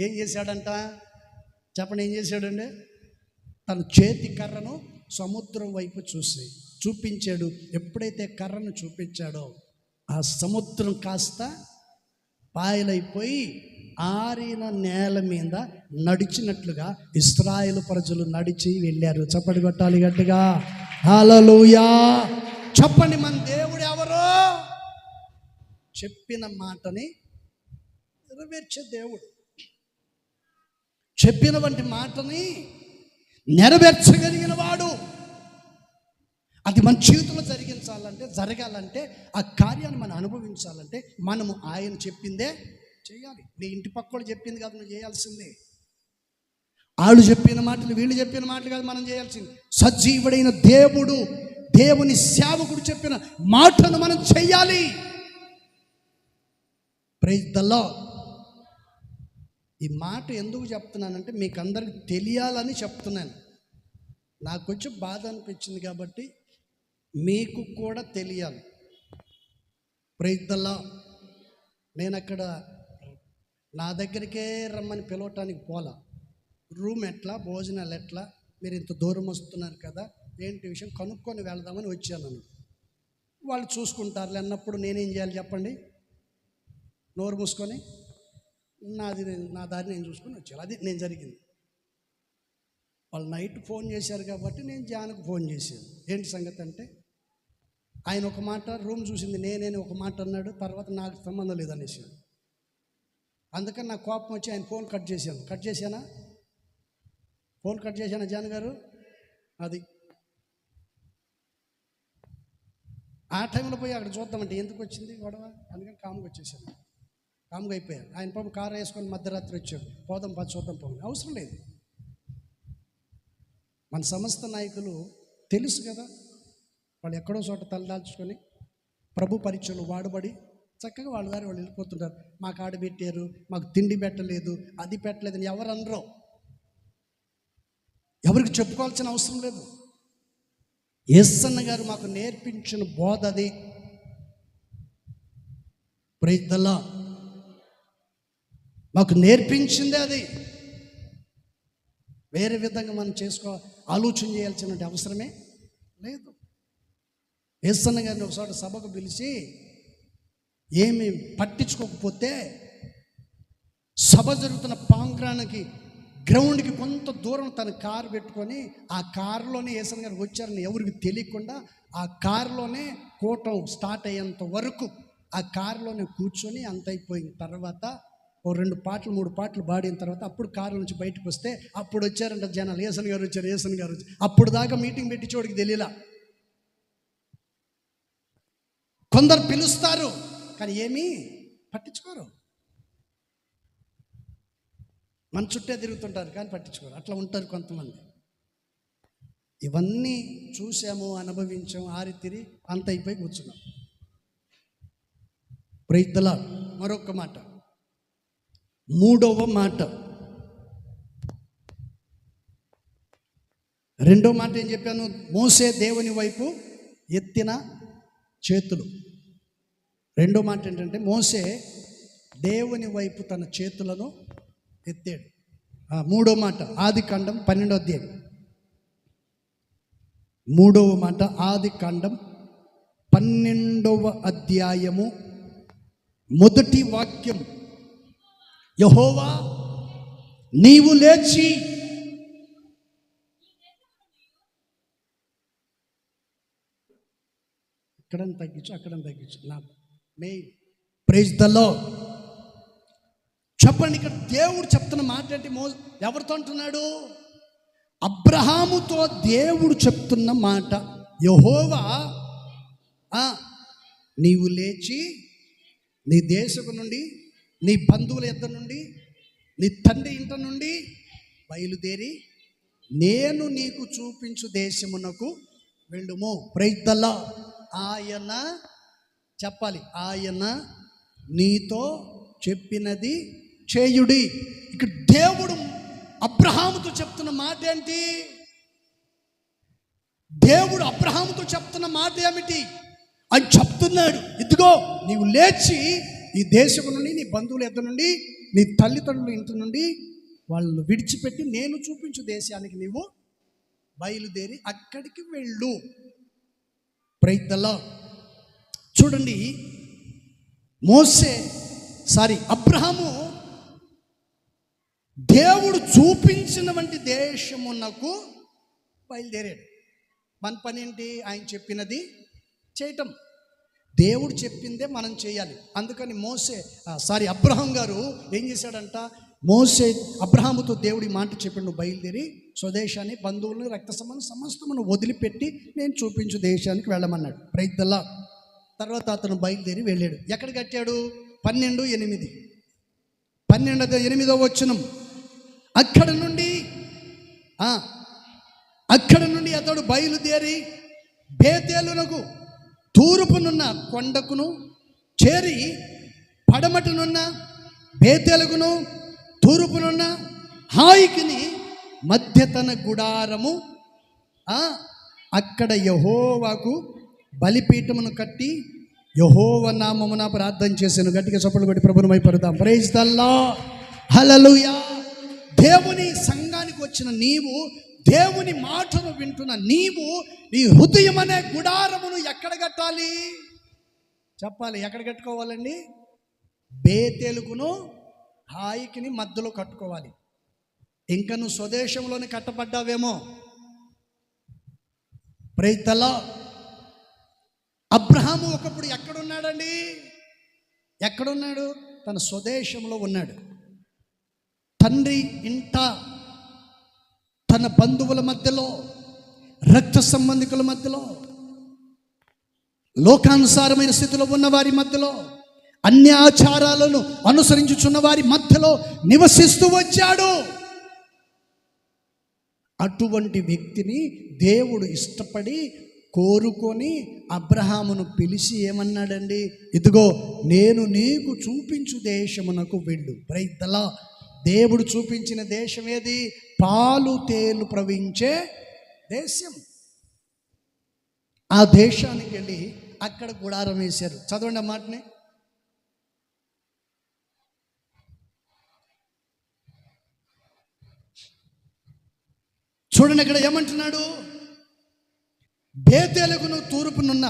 ఏం చేశాడంట చెప్పండి, ఏం చేశాడండి? తన చేతి కర్రను సముద్రం వైపు చూపించాడు. ఎప్పుడైతే కర్రను చూపించాడో ఆ సముద్రం కాస్త పాయలైపోయి ఆరిన నేల మీద నడిచినట్లుగా ఇశ్రాయేలు ప్రజలు నడిచి వెళ్ళారు. చప్పటి కొట్టాలి గట్టిగా. హల్లెలూయా. చెప్పండి, మన దేవుడు ఎవరో? చెప్పిన మాటని నెరవేర్చే దేవుడు. చెప్పిన వంటి మాటని నెరవేర్చగలిగిన వాడు. అది మన జీవితంలో జరగాలంటే ఆ కార్యాన్ని మనం అనుభవించాలంటే మనము ఆయన చెప్పిందే చేయాలి. నీ ఇంటి పక్కోళ్ళు చెప్పింది కాదు నువ్వు చేయాల్సిందే. వాళ్ళు చెప్పిన మాటలు వీళ్ళు చెప్పిన మాటలు కాదు మనం చేయాల్సింది. సజీవుడైన దేవుని సేవకుడు చెప్పిన మాటను మనం చెయ్యాలి. Praise the lord. ఈ మాట ఎందుకు చెప్తున్నానంటే మీకు అందరికి తెలియాలని చెప్తున్నాను. నాకు కొంచెం బాధ అనిపించింది కాబట్టి మీకు కూడా తెలియాలి. Praise the lord. నేను అక్కడ నా దగ్గరికే రమ్మని పిలవటానికి పోలా. రూమ్ ఎట్లా, భోజనాలు ఎట్లా, మీరు ఇంత దూరం వస్తున్నారు కదా, ఏంటి విషయం కనుక్కొని వెళదామని వచ్చాను. వాళ్ళు చూసుకుంటారులే అన్నప్పుడు నేనేం చేయాలి చెప్పండి? నోరు మూసుకొని నా దారి నేను చూసుకొని వచ్చాను. అది నేను జరిగింది. వాళ్ళు నైట్ ఫోన్ చేశారు కాబట్టి నేను జాన్కు ఫోన్ చేశాను. ఏంటి సంగతి అంటే, ఆయన ఒక మాట, రూమ్ చూసింది నేనే ఒక మాట అన్నాడు, తర్వాత నాకు సంబంధం లేదనేసాను. అందుకని నాకు కోపం వచ్చి ఆయన ఫోన్ కట్ చేశాను. ఫోన్ కట్ చేశాను జాన్ గారు. అది ఆ టైంలో పోయి అక్కడ చూద్దామంటే ఎందుకు వచ్చింది గొడవ, అందుకని కామ్గా వచ్చేసాను. కామ్గా అయిపోయాను. ఆయన పాపం కారు వేసుకొని మధ్యరాత్రి వచ్చాడు, పోదాం చూద్దాం అవసరం లేదు. మన సంస్థ నాయకులు తెలుసు కదా, వాళ్ళు ఎక్కడో చోట తలదాల్చుకొని ప్రభు పరీక్షలు వాడబడి చక్కగా వాళ్ళ దారి వాళ్ళు వెళ్ళిపోతుంటారు. మాకు ఆడ పెట్టారు, మాకు తిండి పెట్టలేదు, అది పెట్టలేదని ఎవరు అనరు. ఎవరికి చెప్పుకోవాల్సిన అవసరం లేదు. యేసన్న గారు మాకు నేర్పించిన బోధ అది. Praise the lord. మాకు నేర్పించిందే అది. వేరే విధంగా మనం ఆలోచన చేయాల్సిన అవసరమే లేదు. యేసన్న గారిని ఒకసారి సభకు పిలిచి ఏమి పట్టించుకోకపోతే సభ జరుగుతున్న పాంగ్రానికి గ్రౌండ్కి కొంత దూరం తన కారు పెట్టుకొని ఆ కారులోనే యేసన్న గారు వచ్చారని ఎవరికి తెలియకుండా ఆ కారులోనే కూటం స్టార్ట్ అయ్యేంత వరకు ఆ కారులోనే కూర్చొని అంత అయిపోయిన తర్వాత ఓ 2 పాటలు 3 పాటలు పాడిన తర్వాత అప్పుడు కారు నుంచి బయటకు వస్తే అప్పుడు వచ్చారంట జనాలు, యేసన్న గారు వచ్చారు. అప్పుడు దాకా మీటింగ్ పెట్టి చోడికి తెలియలా. కొందరు పిలుస్తారు కానీ ఏమీ పట్టించుకోరు. మన చుట్టే తిరుగుతుంటారు కానీ పట్టించుకోరు. అట్లా ఉంటారు కొంతమంది. ఇవన్నీ చూసాము, అనుభవించాము, ఆరితిరి అంత అయిపోయి కూర్చున్నాం. Praise the lord. మరొక మాట, 3వ మాట, 2వ మాట ఏం చెప్పాను? మోసే దేవుని వైపు ఎత్తిన చేతులు. 2వ మాట ఏంటంటే మోసే దేవుని వైపు తన చేతులను ఎత్తాడు. 3వ మాట ఆదికాండం 12వ అధ్యాయం. 3వ మాట ఆదికాండం 12వ అధ్యాయము మొదటి వాక్యం. యెహోవా నీవు లేచి ఇక్కడ తగ్గించు నాకు మెయిన్. Praise the lord. చెప్పండి, ఇక్కడ దేవుడు చెప్తున్న మాట ఏంటి? ఎవరితో అంటున్నాడు? అబ్రహాముతో దేవుడు చెప్తున్న మాట. యెహోవా నీవు లేచి నీ దేశము నుండి, నీ బంధువుల యొద్ద నుండి, నీ తండ్రి ఇంట నుండి బయలుదేరి నేను నీకు చూపించు దేశమునకు వెళ్ళుము. Praise the lord. ఆయన చెప్పాలి, ఆయన నీతో చెప్పినది చేయుడి. ఇక్కడ దేవుడు అబ్రహాముతో చెప్తున్న మాట ఏంటి? దేవుడు అబ్రహాముతో చెప్తున్న మాట ఏమిటి అని చెప్తున్నాడు. ఇదిగో నీవు లేచి ఈ దేశం నుండి, నీ బంధువుల యొద్ద నుండి, నీ తల్లిదండ్రుల ఇంటి నుండి వాళ్ళను విడిచిపెట్టి నేను చూపించు దేశానికి నీవు బయలుదేరి అక్కడికి వెళ్ళు. Praise the lord. చూడండి, అబ్రహాము దేవుడు చూపించిన వంటి దేశమునకు బయలుదేరాడు. మన పని ఏంటి? ఆయన చెప్పినది చేయటం. దేవుడు చెప్పిందే మనం చేయాలి. అందుకని అబ్రహాం గారు ఏం చేశాడంట? మోసే అబ్రహాముతో దేవుడి మాట చెప్పాడు, నువ్వు బయలుదేరి స్వదేశాన్ని, బంధువులను, రక్త సంబంధం సమస్తమును వదిలిపెట్టి నేను చూపించు దేశానికి వెళ్ళమన్నాడు. ప్రైద్దల్లా. తర్వాత అతను బయలుదేరి వెళ్ళాడు. ఎక్కడ కట్టాడు? 12:8 12:8 అక్కడ నుండి అతడు బయలుదేరి బేతేలునకు తూర్పునున్న కొండకును చేరి, పడమటనున్న బేతేలుకును తూర్పునున్న హాయికిని మధ్య తన గుడారము, అక్కడ యెహోవాకు బలిపీఠమును కట్టి యెహోవా నామమున ప్రార్థన చేశాను. గట్టిగా చప్పట్లు కొట్టి ప్రభువుని మహిమపరుద్దాం. Praise the lord. హల్లెలూయా. దేవుని సంఘానికి వచ్చిన నీవు, దేవుని మాటను వింటున్న నీవు, నీ హృదయం అనే గుడారమును ఎక్కడ కట్టాలి చెప్పాలి? ఎక్కడ కట్టుకోవాలండి? బేతేలుకును హాయికిని మధ్యలో కట్టుకోవాలి. ఇంకా నువ్వు స్వదేశంలోనే కట్టబడ్డావేమో. Praise the lord. అబ్రహాము ఒకప్పుడు ఎక్కడున్నాడండి? ఎక్కడున్నాడు? తన స్వదేశంలో ఉన్నాడు. తండ్రి ఇంట, తన బంధువుల మధ్యలో, రక్త సంబంధికుల మధ్యలో, లోకానుసారమైన స్థితిలో ఉన్న వారి మధ్యలో, అన్య ఆచారాలను అనుసరించుచున్న వారి మధ్యలో నివసిస్తూ వచ్చాడు. అటువంటి వ్యక్తిని దేవుడు ఇష్టపడి కోరుకొని అబ్రహామును పిలిచి ఏమన్నాడండి? ఇదిగో నేను నీకు చూపించు దేశమునకు వెళ్ళు. Praise the lord. దేవుడు చూపించిన దేశం ఏది? పాలు తేలు ప్రవహించే దేశం. ఆ దేశానికి వెళ్ళి అక్కడ గుడారం వేశారు. చదవండి ఆ మాటని. చూడండి అక్కడ ఏమంటున్నాడు? బేతేలుకును తూర్పునున్న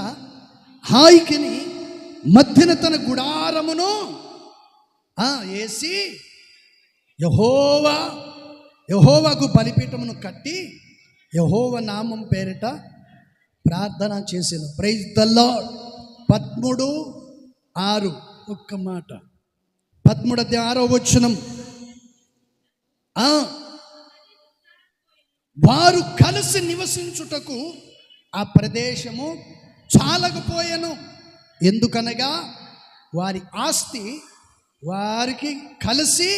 హాయికిని మధ్యన తన గుడారమును వేసి యెహోవాకు బలిపీఠమును కట్టి యెహోవా నామం పేరిట ప్రార్థన చేశాను. Praise the lord. 13:6 ఒక్క మాట. 13:6 వారు కలిసి నివసించుటకు ఆ ప్రదేశము చాలకపోయెను. ఎందుకనగా వారి ఆస్తి వారికి కలిసి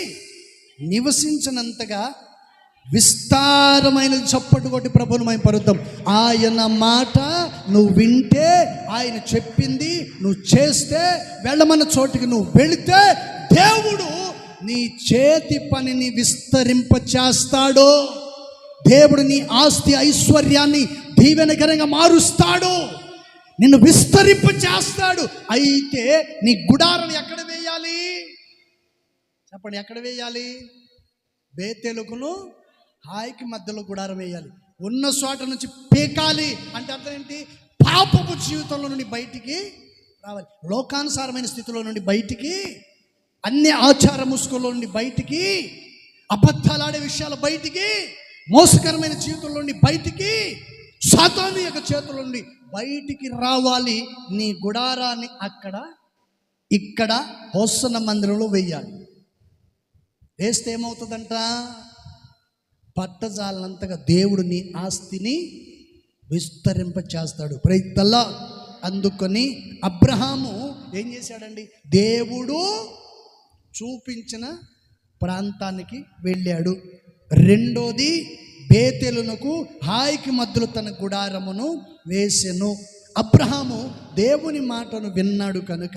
నివసించినంతగా విస్తారమైనది. చప్పట్లు కొట్టి ప్రభువుని మహిమపరుద్దాం. ఆయన మాట నువ్వు వింటే, ఆయన చెప్పింది నువ్వు చేస్తే, వెళ్ళమన్న చోటికి నువ్వు వెళితే దేవుడు నీ చేతి పనిని విస్తరింపచేస్తాడు. దేవుడు నీ ఆస్తి ఐశ్వర్యాన్ని దీవెనకరంగా మారుస్తాడు, నిన్ను విస్తరింపచేస్తాడు. అయితే నీ గుడారం ఎక్కడ వేయాలి చెప్పండి? ఎక్కడ వేయాలి? బేతేలుకును హాయికి మధ్యలో గుడారం వేయాలి. ఉన్న చోట నుంచి పీకాలి అంటే అర్థం ఏంటి? పాపపు జీవితంలో నుండి బయటికి రావాలి, లోకానుసారమైన స్థితిలో నుండి బయటికి, అన్ని ఆచార ముసుగులో నుండి బయటికి, అబద్ధాలాడే విషయాల బయటికి, మోసకరమైన జీవితంలో నుండి బయటికి, సాతాను యొక్క చేతుల నుండి బయటికి రావాలి. నీ గుడారాన్ని అక్కడ ఇక్కడ హోసన్న మందిరంలో వేయాలి. వేస్తే ఏమవుతుందంట? పట్టజాలంతగా దేవుడు నీ ఆస్తిని విస్తరింపచేస్తాడు. Praise the lord. అందుకని అబ్రహాము ఏం చేశాడండి? దేవుడు చూపించిన ప్రాంతానికి వెళ్ళాడు. రెండోది, బేతేలునకు హాయికి మధ్యలో తన గుడారమును వేసెను. అబ్రహాము దేవుని మాటను విన్నాడు కనుక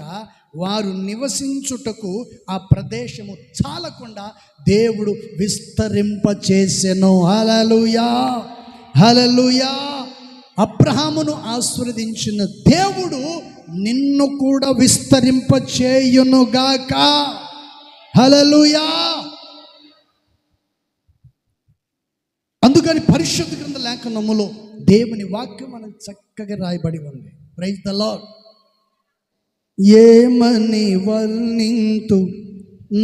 వారు నివసించుటకు ఆ ప్రదేశము చాలకుండా దేవుడు విస్తరింపచేసెను. హల్లెలూయా, హల్లెలూయా. అబ్రహామును ఆశీర్వదించిన దేవుడు నిన్ను కూడా విస్తరింపచేయునుగాక. హల్లెలూయా. అందుకని పరిశుద్ధ గ్రంథ లేఖనములో దేవుని వాక్యం మనకు చక్కగా రాయబడి ఉంది. Praise the lord. ఏమని వర్ణింతు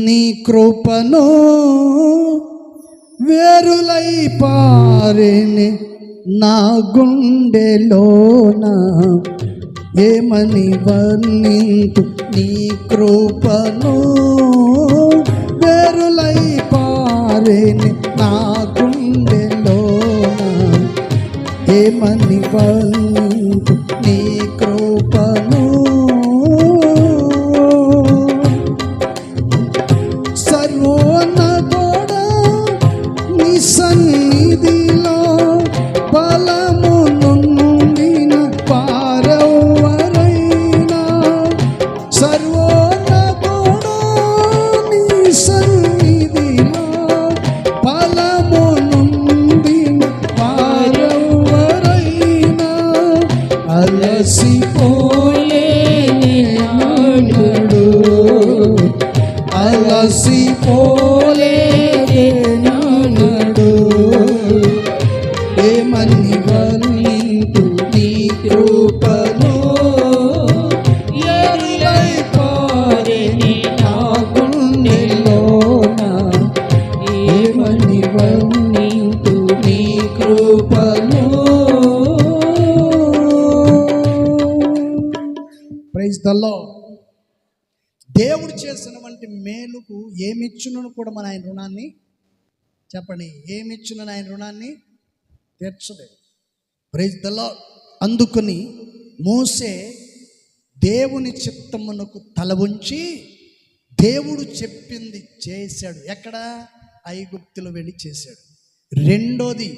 నీ కృపను, వేరులై పారెని నా గుండెలోన. ఏమని వర్ణింతు నీ కృపను, వేరులై పారేని నా గుండెలోన ఏమని వర్ణింతు నీ కృపను. సర్వోన్నతుడా నీ సన్నిధిలో బలము నుండిన వారెవ్వరైనా, సర్వోన్నతుడా నీ సన్నిధిలో బలము నుండిన వారెవ్వరైనా అలసిపోలేనాడు, అలసిపోలేనాడు. ఏమని వర్ణింతు నీ కృపను. ఏరులై పారెని నా గుండెలోన ఏమని వర్ణింతు నీ కృపను. Praise the lord. దేవుడు చేసినటువంటి మేలుకు ఏమిచ్చునను కూడా మన ఆయన రుణాన్ని చెప్పండి, ఏమిచ్చునని ఆయన రుణాన్ని తీర్చలేదు. Praise the lord. అందుకని మోసే దేవుని చిత్తమునకు తల ఉంచి దేవుడు చెప్పింది చేశాడు. ఎక్కడ? ఐగుప్తులో వెళ్ళి చేశాడు. రెండోది,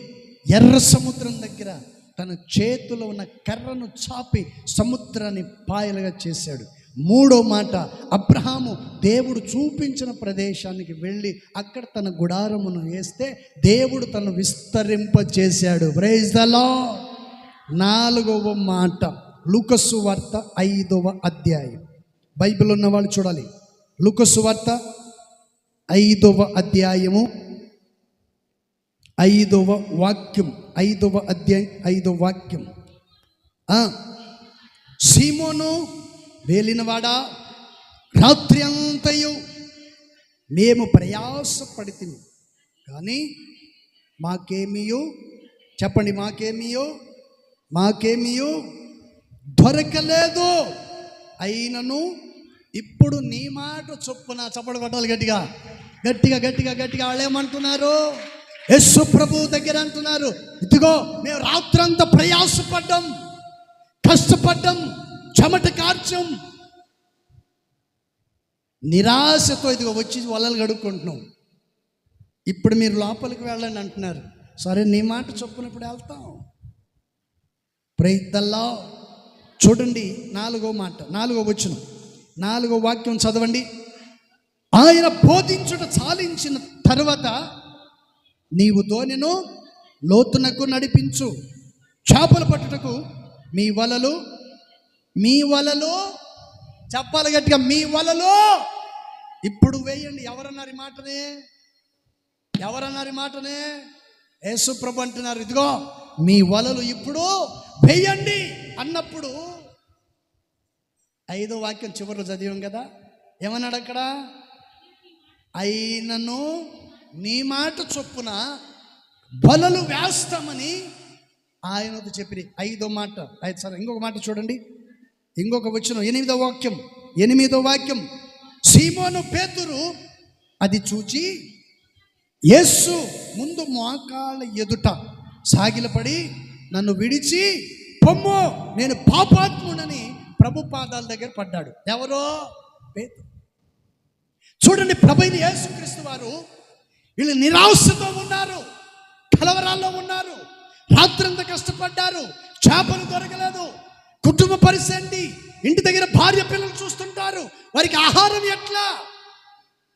ఎర్ర సముద్రం దగ్గర తన చేతిలో ఉన్న కర్రను చాపి సముద్రాన్ని పాయలుగా చేశాడు. మూడో మాట, అబ్రహాము దేవుడు చూపించిన ప్రదేశానికి వెళ్ళి అక్కడ తన గుడారమును వేస్తే దేవుడు తను విస్తరింపచేశాడు. Praise the lord. నాలుగవ మాట, లూకాసు వార్త 5వ అధ్యాయం. బైబిల్ ఉన్న వాళ్ళు చూడాలి. లూకాసు వార్త 5వ అధ్యాయము 5వ వాక్యం, 5వ అధ్యాయం 5వ వాక్యం. సీమోను వేలినవాడా, రాత్రి అంతయు మేము ప్రయాసపడితిమి కానీ మాకేమియో చెప్పండి, మాకేమియో దొరకలేదు. అయినను ఇప్పుడు నీ మాట చొప్పున, చప్పడు కొట్టాలి గట్టిగా గట్టిగా గట్టిగా గట్టిగా. వాళ్ళు ఏమంటున్నారు? యేసు ప్రభు దగ్గర అంటున్నారు, ఇదిగో మేము రాత్రంతా ప్రయాసపడ్డాం, కష్టపడ్డాం, చెమట కార్చం, నిరాశతో ఇదిగో వచ్చి వలలు గడుక్కుంటున్నాం. ఇప్పుడు మీరు లోపలికి వెళ్ళండి అంటున్నారు. సరే, నీ మాట చొప్పున ఇప్పుడు వెళ్తాం. Praise the lord. చూడండి, 4వ మాట, 4వ వచనం, 4వ వాక్యం చదవండి. ఆయన బోధించుట చాలించిన తర్వాత నీవు దోణిను లోతునకు నడిపించు, చేపలు పట్టుటకు మీ వలలు చెప్పాలి గట్టిగా, మీ వలలు ఇప్పుడు వేయండి. ఎవరన్నారు ఈ మాటనే? యేసు ప్రభు అంటున్నారు, ఇదిగో మీ వలలు ఇప్పుడు వేయండి అన్నప్పుడు 5వ వాక్యం చివరిలో చదివాం కదా, ఏమన్నాడు అక్కడ? అయినను నీ మాట చొప్పున వలలు వేస్తామని ఆయనతో చెప్పి. 5వ మాట, సరే ఇంకొక మాట చూడండి, ఇంకొక వచనం, 8వ వాక్యం. సీమోను పేతురు అది చూచి యేసు ముందు మోకాళ్ళ ఎదుట సాగిలపడి నన్ను విడిచి పొమ్ము, నేను పాపాత్ముడని ప్రభు పాదాల దగ్గర పడ్డాడు. ఎవరో? పేతురు. చూడండి, ప్రభువైన యేసుక్రీస్తు వారు వీళ్ళు నిరాశతో ఉన్నారు, కలవరాల్లో ఉన్నారు, రాత్రంతా కష్టపడ్డారు, చేపలు దొరకలేదు, కుటుంబ పరిస్థితి, ఇంటి దగ్గర భార్య పిల్లలు చూస్తుంటారు, వారికి ఆహారం ఎట్లా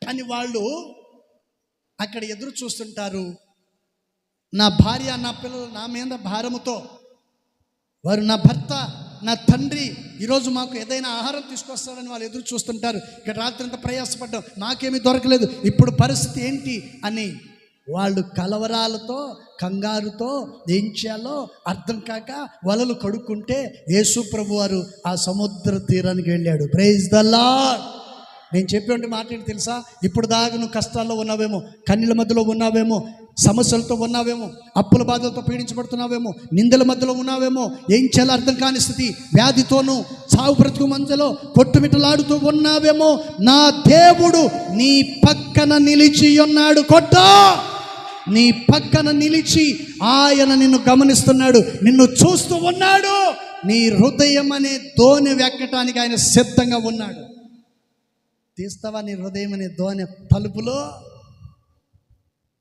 అని వాళ్ళు అక్కడ ఎదురు చూస్తుంటారు. నా భార్య, నా పిల్లలు నా మీద భారముతో, వారు నా భర్త, నా తండ్రి ఈరోజు మాకు ఏదైనా ఆహారం తీసుకొస్తారని వాళ్ళు ఎదురు చూస్తుంటారు. ఇక్కడ రాత్రంతా ప్రయాసపడ్డాం, నాకేమీ దొరకలేదు, ఇప్పుడు పరిస్థితి ఏంటి అని వాళ్ళు కలవరాలతో, కంగారుతో ఏం చేయాలో అర్థం కాక వలలు కడుక్కుంటే యేసు ప్రభు వారు ఆ సముద్ర తీరానికి వెళ్ళాడు. Praise the lord. నేను చెప్పే మాట ఏంటి తెలుసా? ఇప్పుడు దాకా నువ్వు కష్టాల్లో ఉన్నావేమో, కన్నీళ్ళ మధ్యలో ఉన్నావేమో, సమస్యలతో ఉన్నావేమో, అప్పుల బాధలతో పీడించబడుతున్నావేమో, నిందల మధ్యలో ఉన్నావేమో, ఏం చేయాలో అర్థం కాని స్థితి, వ్యాధితోనూ చావు బ్రతుకు మధ్యలో కొట్టుమిట్టలాడుతూ ఉన్నావేమో. నా దేవుడు నీ పక్కన నిలిచి ఉన్నాడు. కొట్టో, నీ పక్కన నిలిచి ఆయన నిన్ను గమనిస్తున్నాడు, నిన్ను చూస్తూ ఉన్నాడు. నీ హృదయం అనే దోణి వెక్కటానికి ఆయన సిద్ధంగా ఉన్నాడు. తీస్తావా నీ హృదయం అనే దోణి తలుపులో?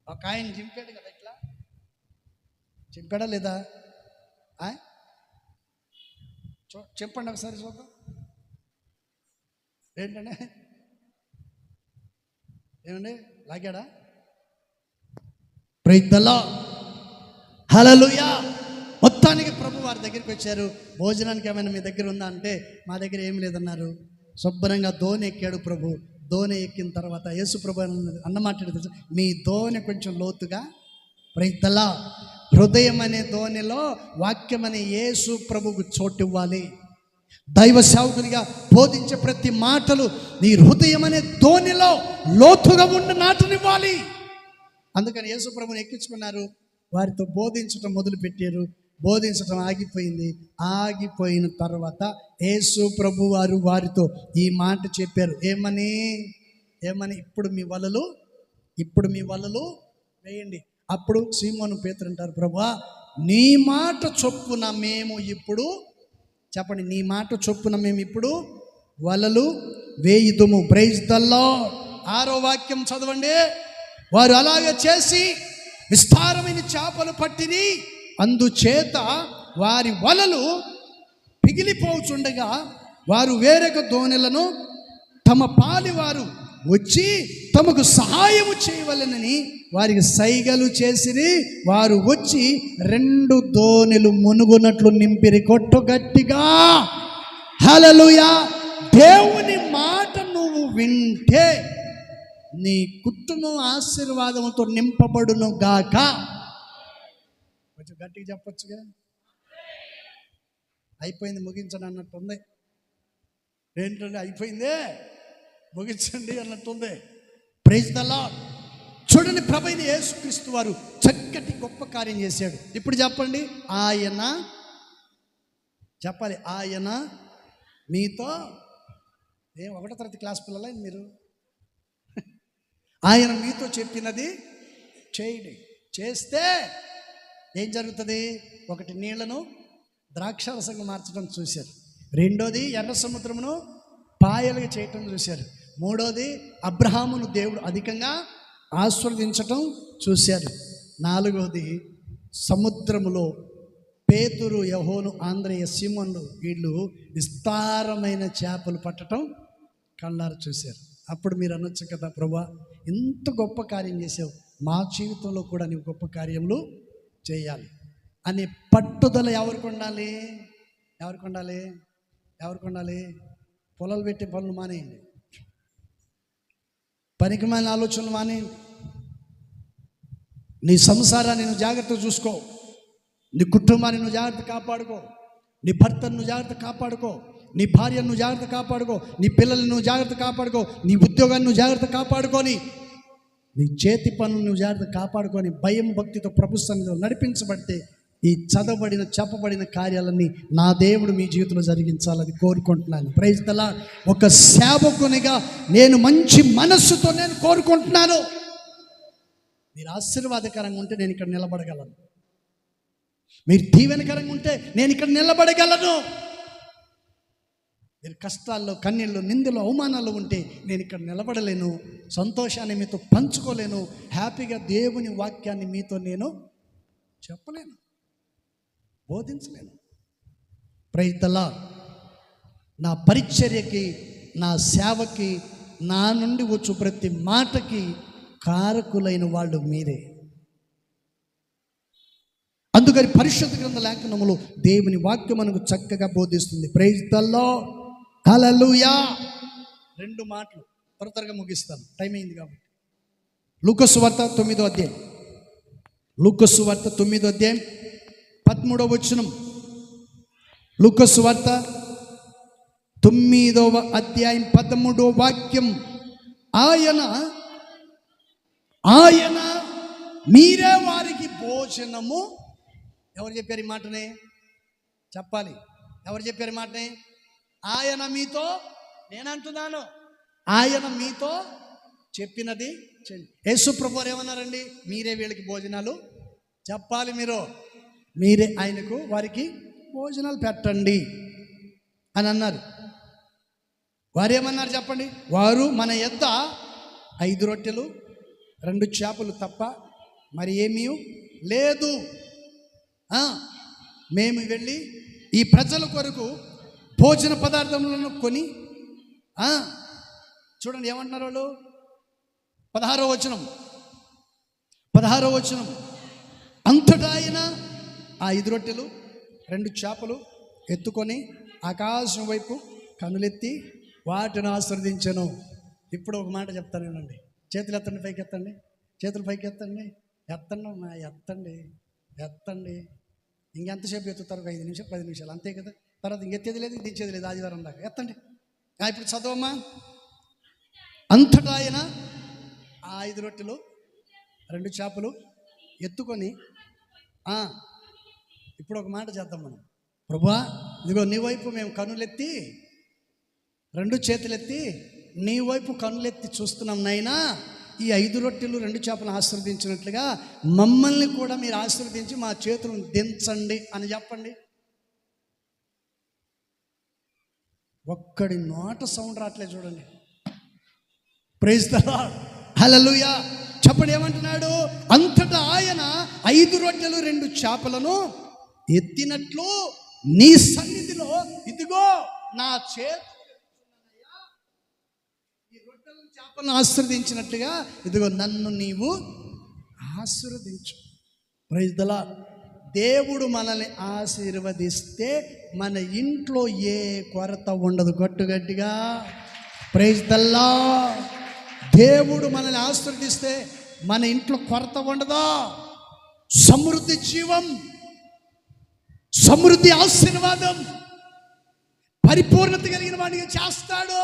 ఒక ఆయన చింపాడు కదా, ఇట్లా చింపాడా లేదా? చెప్పండి ఒకసారి చూద్దాం. ఏంటంటే ఏమండి, లాగాడా? ప్రైజ్ ది లార్డ్, హల్లెలూయా. మొత్తానికి ప్రభు వారి దగ్గరికి వచ్చారు. భోజనానికి ఏమైనా మీ దగ్గర ఉందా అంటే మా దగ్గర ఏమి లేదన్నారు. శుభ్రంగా దోణి ఎక్కాడు ప్రభు. దోణి ఎక్కిన తర్వాత యేసు ప్రభు అన్నమాట తెలుసు, మీ దోణి కొంచెం లోతుగా, ప్రైజ్ ది లార్డ్, హృదయం అనే దోణిలో వాక్యం అనే యేసు ప్రభుకు చోటు ఇవ్వాలి. దైవ సేవకునిగా బోధించే ప్రతి మాటలు నీ హృదయం అనే దోణిలో లోతుగా ఉండి నాటనివ్వాలి. అందుకని యేసు ప్రభుని ఎక్కించుకున్నారు. వారితో బోధించటం మొదలుపెట్టారు. బోధించటం ఆగిపోయింది. ఆగిపోయిన తర్వాత యేసు ప్రభు వారు వారితో ఈ మాట చెప్పారు. ఏమని? ఇప్పుడు మీ వలలు వేయండి. అప్పుడు సీమోను పేతురు అంటారు, ప్రభువా నీ మాట చొప్పున మేము ఇప్పుడు, చెప్పండి, నీ మాట చొప్పున మేము ఇప్పుడు వలలు వేయుదుము. Praise the lord. 6వ వాక్యం చదవండి. వారు అలాగే చేసి విస్తారమైన చేపలు పట్టిరి. అందుచేత వారి వలలు పిగిలిపోచుండగా వారు వేరొక దోణెలను తమ పాలి వారు వచ్చి తమకు సహాయము చేయవలెనని వారికి సైగలు చేసిరి. వారు వచ్చి 2 దోణెలు మునుగునట్లు నింపిరి. కొట్టు గట్టిగా, హల్లెలూయా. దేవుని మాట నువ్వు వింటే నీ కుటుంబం ఆశీర్వాదంతో నింపబడును గాక. కొంచెం గట్టిగా చెప్పొచ్చుగా. అయిపోయింది, ముగించండి అన్నట్టుంది. ఏంటంటే అయిపోయిందే, ముగించండి అన్నట్టుంది. Praise the lord. చూడండి, ప్రభువైన యేసుక్రీస్తు వారు చక్కటి గొప్ప కార్యం చేశాడు. ఇప్పుడు చెప్పండి, ఆయన చెప్పాలి, ఆయన మీతో 1వ తరగతి క్లాస్ పిల్లలే మీరు. ఆయన మీతో చెప్పినది చేయండి. చేస్తే ఏం జరుగుతుంది? ఒకటి, నీళ్లను ద్రాక్షారసంగా మార్చడం చూశారు. రెండోది, ఎర్ర సముద్రమును పాయలుగా చేయటం చూశారు. మూడోది, అబ్రహామును దేవుడు అధికంగా ఆశీర్వదించటం చూశారు. 4వది, సముద్రములో పేతురు, యోహాను, ఆంద్రయ, సీమోను వీళ్ళు విస్తారమైన చేపలు పట్టడం కళ్ళారు చూశారు. అప్పుడు మీరు అనొచ్చు కదా, ప్రభువా ఇంత గొప్ప కార్యం చేసావు, మా జీవితంలో కూడా నీవు గొప్ప కార్యములు చేయాలి అనే పట్టుదల ఎవరికి ఉండాలి? పొలాలు పెట్టే పనులు మానేయండి. పనికిమాలిన ఆలోచనలు మానేయండి. నీ సంసారాన్ని నువ్వు జాగ్రత్తగా చూసుకో. నీ కుటుంబాన్ని నువ్వు జాగ్రత్త కాపాడుకో. నీ భర్తను నువ్వు జాగ్రత్త కాపాడుకో. నీ భార్యను నువ్వు జాగ్రత్త కాపాడుకో. నీ పిల్లల్ని నువ్వు జాగ్రత్త కాపాడుకో. నీ ఉద్యోగాన్ని నువ్వు జాగ్రత్త కాపాడుకొని, నీ చేతి పనులు నువ్వు జాగ్రత్త కాపాడుకొని భయం భక్తితో ప్రభు సన్నిధిలో నడిపించబడితే ఈ చదవబడిన చెప్పబడిన కార్యాలన్నీ నా దేవుడు మీ జీవితంలో జరిగించాలని కోరుకుంటున్నాను. Praise the lord. ఒక సేవకునిగా నేను మంచి మనస్సుతో నేను కోరుకుంటున్నాను. మీరు ఆశీర్వాదకరంగా ఉంటే నేను ఇక్కడ నిలబడగలను. మీరు దీవెనకరంగా ఉంటే నేను ఇక్కడ నిలబడగలను. మీరు కష్టాల్లో, కన్నీళ్ళు, నిందలు, అవమానాలు ఉంటే నేను ఇక్కడ నిలబడలేను. సంతోషాన్ని మీతో పంచుకోలేను. హ్యాపీగా దేవుని వాక్యాన్ని మీతో నేను చెప్పలేను, బోధించలేను. Praise the lord. నా పరిచర్యకి, నా సేవకి, నా నుండి వచ్చు ప్రతి మాటకి కారకులైన వాళ్ళు మీరే. అందుకని పరిశుద్ధ గ్రంథ లేఖనములో దేవుని వాక్యం మనకు చక్కగా బోధిస్తుంది. ప్రైజ్ ది లార్డ్, హల్లెలూయా. 2 మాటలు త్వరగా ముగిస్తాను, టైం అయింది కాబట్టి. లూకా సువార్త 9వ అధ్యాయం, లూకా సువార్త 9వ అధ్యాయం 13వ వచనం. లూకా సువార్త 9వ అధ్యాయం 13వ వాక్యం. ఆయన మీరే వారికి భోజనము. ఎవరు చెప్పారు ఈ మాటని? చెప్పాలి. ఎవరు చెప్పారు ఈ మాటని? ఆయన మీతో, నేనంటున్నాను, ఆయన మీతో చెప్పినది చేయండి. యేసు ప్రభువారు ఏమన్నారండి? మీరే వీళ్ళకి భోజనాలు చెప్పాలి. మీరే ఆయనకు వారికి భోజనాలు పెట్టండి అని అన్నారు. వారు ఏమన్నారు చెప్పండి? వారు మన యొద్ద 5 రొట్టెలు 2 చేపలు తప్ప మరి ఏమీ లేదు. మేము వెళ్ళి ఈ ప్రజల కొరకు భోజన పదార్థములను కొని, చూడండి ఏమంటున్నారు వాళ్ళు. 16వ వచనం. అంతటా ఆయన ఆ 5 రొట్టెలు 2 చేపలు ఎత్తుకొని ఆకాశం వైపు కనులెత్తి వాటిని ఆశీర్వదించెను. ఇప్పుడు ఒక మాట చెప్తాను వినండి. చేతులు ఎత్తండి, పైకి ఎత్తండి. చేతులు పైకి ఎత్తండి. ఎత్తండి. ఇంకెంతసేపు ఎత్తుతారు? 5 నిమిషాలు 10 నిమిషాలు అంతే కదా. తర్వాత ఇంకెత్తేది లేదు, దించేది లేదు. ఆదివారం దాకా ఎత్తండి. ఇప్పుడు చదవమ్మా. అంతటా ఆయన ఆ 5 రొట్టెలు 2 చేపలు ఎత్తుకొని, ఇప్పుడు ఒక మాట చేద్దాం మనం. ప్రభువా, ఇదిగో నీ వైపు మేము కన్నులెత్తి 2 చేతులెత్తి నీ వైపు కన్నులెత్తి చూస్తున్నాం నైనా. ఈ 5 రొట్టెలు 2 చేపలు ఆశీర్వదించినట్లుగా మమ్మల్ని కూడా మీరు ఆశీర్వదించి మా చేతులను దించండి అని చెప్పండి. ఒక్కడి నోట సౌండ్ రావట్లేదు చూడండి. ప్రైజ్ ది లార్డ్, హల్లెలూయా. చెప్పండి ఏమంటున్నాడు? అంతటా ఆయన 5 రొట్టెలు 2 చేపలను ఎత్తినట్లు నీ సన్నిధిలో ఇదిగో నా చేతులు ఈ రొట్టెలను చేపలను ఆశీర్వదించినట్లుగా ఇదిగో నన్ను నీవు ఆశీర్వదించు. Praise the lord. దేవుడు మనల్ని ఆశీర్వదిస్తే మన ఇంట్లో ఏ కొరత ఉండదు. గట్టిగా ప్రైజ్ ది లార్డ్. దేవుడు మనల్ని ఆశీర్వదిస్తే మన ఇంట్లో కొరత ఉండదు. సమృద్ధి జీవం, సమృద్ధి ఆశీర్వాదం, పరిపూర్ణత కలిగిన వాడిగా చేస్తాడు.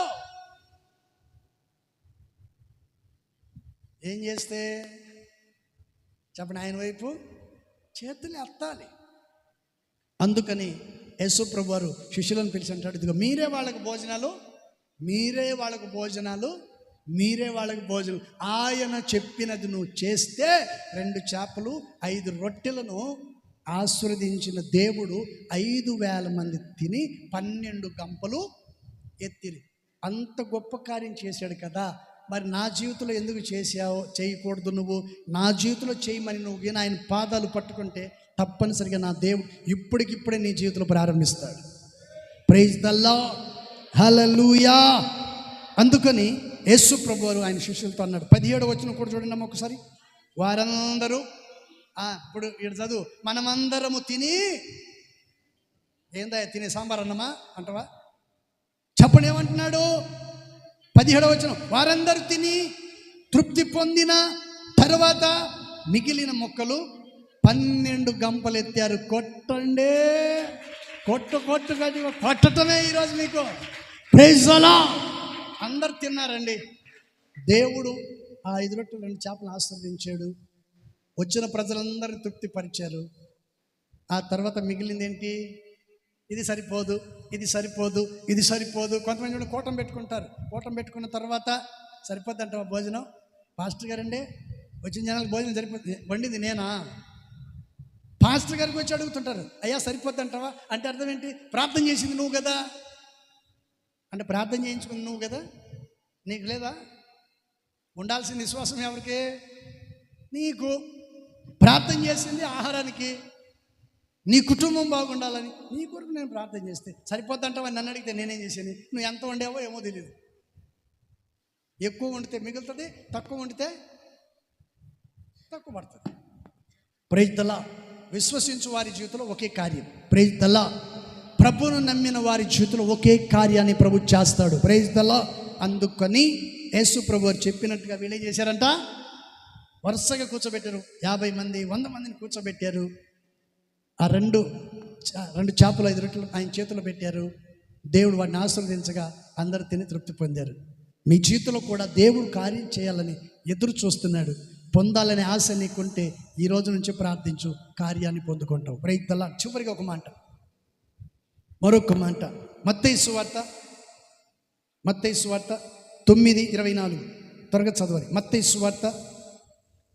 ఏం చేస్తే చెప్పండి? ఆయన వైపు చేతులు ఎత్తాలి. అందుకని యేసు ప్రభు వారు శిష్యులను పిలిచి అంటాడు, ఇదిగో మీరే వాళ్ళకు భోజనాలు. ఆయన చెప్పినది నువ్వు చేస్తే 2 చేపలు 5 రొట్టెలను ఆశీర్వదించిన దేవుడు 5,000 మంది తిని 12 గంపలు ఎత్తిరి. అంత గొప్ప కార్యం చేశాడు కదా. మరి నా జీవితంలో ఎందుకు చేయకూడదు? నువ్వు నా జీవితంలో చేయమని నువ్వు ఆయన పాదాలు పట్టుకుంటే తప్పనిసరిగా నా దేవుడు ఇప్పటికిప్పుడే నీ జీవితంలో ప్రారంభిస్తాడు. Praise the lord, hallelujah. అందుకని యేసు ప్రభువారు ఆయన శిష్యులతో అన్నాడు. 17వ వచనం కూడా చూడండి అమ్మ ఒకసారి. వారందరూ ఇప్పుడు ఇక్కడ చదువు. మనమందరము తిని, ఏందా తినే సాంబార్ అన్నమా అంటవా? చెప్పండి ఏమంటున్నాడు? 17వ వచనం. వారందరూ తిని తృప్తి పొందిన తర్వాత మిగిలిన మొక్కలు 12 గంపలు ఎత్తారు. కొట్టండి, కొట్టటమే ఈరోజు మీకు. Praise the lord. అందరు తిన్నారండి. దేవుడు ఆ 5 రొట్టెలు 2 చేపలు ఆశీర్వదించాడు. వచ్చిన ప్రజలందరినీ తృప్తిపరిచారు. ఆ తర్వాత మిగిలింది ఏంటి? ఇది సరిపోదు, ఇది సరిపోదు. కొంతమంది కూటం పెట్టుకుంటారు. కూటం పెట్టుకున్న తర్వాత సరిపోద్ది అంటావా భోజనం? పాస్టర్ గారండి వచ్చిన జనాలకు భోజనం సరిపోద్ది, వండింది నేనా? పాస్టర్ గారికి వచ్చి అడుగుతుంటారు, అయ్యా సరిపోద్ది అంటావా? అంటే అర్థం ఏంటి? ప్రార్థన చేసింది నువ్వు కదా, అంటే ప్రార్థన చేయించుకుంది నువ్వు కదా, నీకు లేదా? ఉండాల్సిన విశ్వాసం ఎవరికి? నీకు. ప్రార్థన చేసింది ఆహారానికి, నీ కుటుంబం బాగుండాలని. నీ కొరకు నేను ప్రార్థన చేస్తే సరిపోద్దంటావని నన్ను అడిగితే నేనేం చేశాను? నువ్వు ఎంత వండావో ఏమో తెలియదు. ఎక్కువ వండితే మిగులుతుంది, తక్కువ వండితే తక్కువ పడుతుంది. Praise the lord. విశ్వసించు వారి జీవితంలో ఒకే కార్యం. Praise the lord. ప్రభువును నమ్మిన వారి జీవితంలో ఒకే కార్యాన్ని ప్రభు చేస్తాడు. Praise the lord. అందుకని యేసు ప్రభు వారు చెప్పినట్టుగా వీళ్ళు ఏం చేశారంట? వరుసగా కూర్చోబెట్టారు. 50 మంది 100 మందిని కూర్చోబెట్టారు. ఆ 2 చేపలు 5 రొట్టెలు ఆయన చేతిలో పెట్టారు. దేవుడు వాడిని ఆశీర్వదించగా అందరూ తిని తృప్తి పొందారు. మీ జీవితంలో కూడా దేవుడు కార్యం చేయాలని ఎదురు చూస్తున్నాడు. పొందాలనే ఆశ నీకుంటే ఈ రోజు నుంచి ప్రార్థించు, కార్యాన్ని పొందుకుంటావు. ప్రయత్నాల చివరిగా ఒక మాట, మరొక మాట, మత్తయి సువార్త 9:24 త్వరగా చదవాలి. మత్తయి సువార్త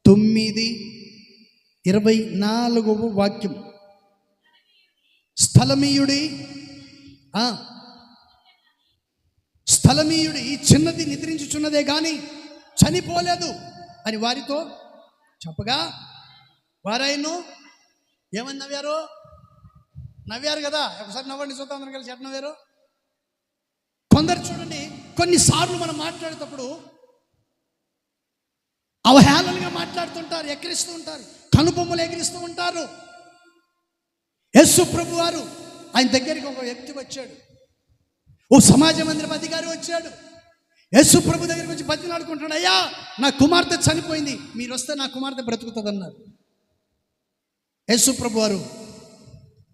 9:24 వాక్యం. స్థలమీయుడి ఈ చిన్నది నిద్రించుచున్నదే కానీ చనిపోలేదు అని వారితో చెప్పగా వారాయను ఏమని నవ్వారు కదా. ఒకసారి నవ్వండి చూద్దాం, అందరం కలిసి ఎట్లా నవ్వారు. కొందరు చూడండి, కొన్నిసార్లు మనం మాట్లాడేటప్పుడు అవహేళనగా మాట్లాడుతుంటారు, ఎక్కిరిస్తూ ఉంటారు, కనుబొమ్మలు ఎగిరిస్తూ ఉంటారు. యేసు ప్రభు వారు ఆయన దగ్గరికి ఒక వ్యక్తి వచ్చాడు, ఓ సమాజ మందిరం అధికారి వచ్చాడు. యేసు ప్రభు దగ్గరికి వచ్చి బతిలాడుకుంటాడు, అయ్యా నా కుమార్తె చనిపోయింది, మీరు వస్తే నా కుమార్తె బ్రతుకుతుంది అన్నారు. యేసు ప్రభు వారు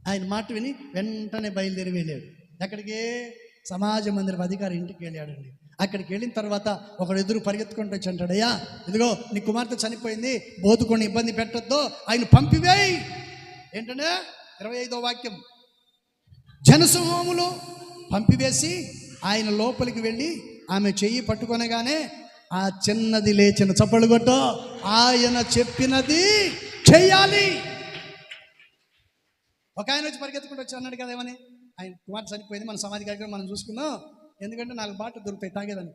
ఆయన మాట విని వెంటనే బయలుదేరి వెళ్ళాడు. ఎక్కడికి? సమాజ మందిరం అధికారి ఇంటికి వెళ్ళాడండి. అక్కడికి వెళ్ళిన తర్వాత ఒకడు ఎదురు పరిగెత్తుకుంటూ వచ్చి అంటాడు, అయ్యా ఇదిగో నీ కుమార్తె చనిపోయింది, బోతుకొని ఇబ్బంది పెట్టొద్దు, ఆయన పంపివేయి. ఏంటంటే 25వ వాక్యం, జనసమూహములు పంపివేసి ఆయన లోపలికి వెళ్ళి ఆమె చెయ్యి పట్టుకొనగానే ఆ చిన్నది లేచిన. చప్పళ్ళు కొట్టు. ఆయన చెప్పినది చెయ్యాలి. ఒక ఆయన వచ్చి పరిగెత్తుకుంటూ వచ్చి అన్నాడు కదా, ఏమని, ఆయన కుమార్తె చనిపోయింది, మన సమాధి కార్యక్రమం మనం చూసుకున్నాం, ఎందుకంటే 4 బాటలు దొరుకుతాయి తాగేదని.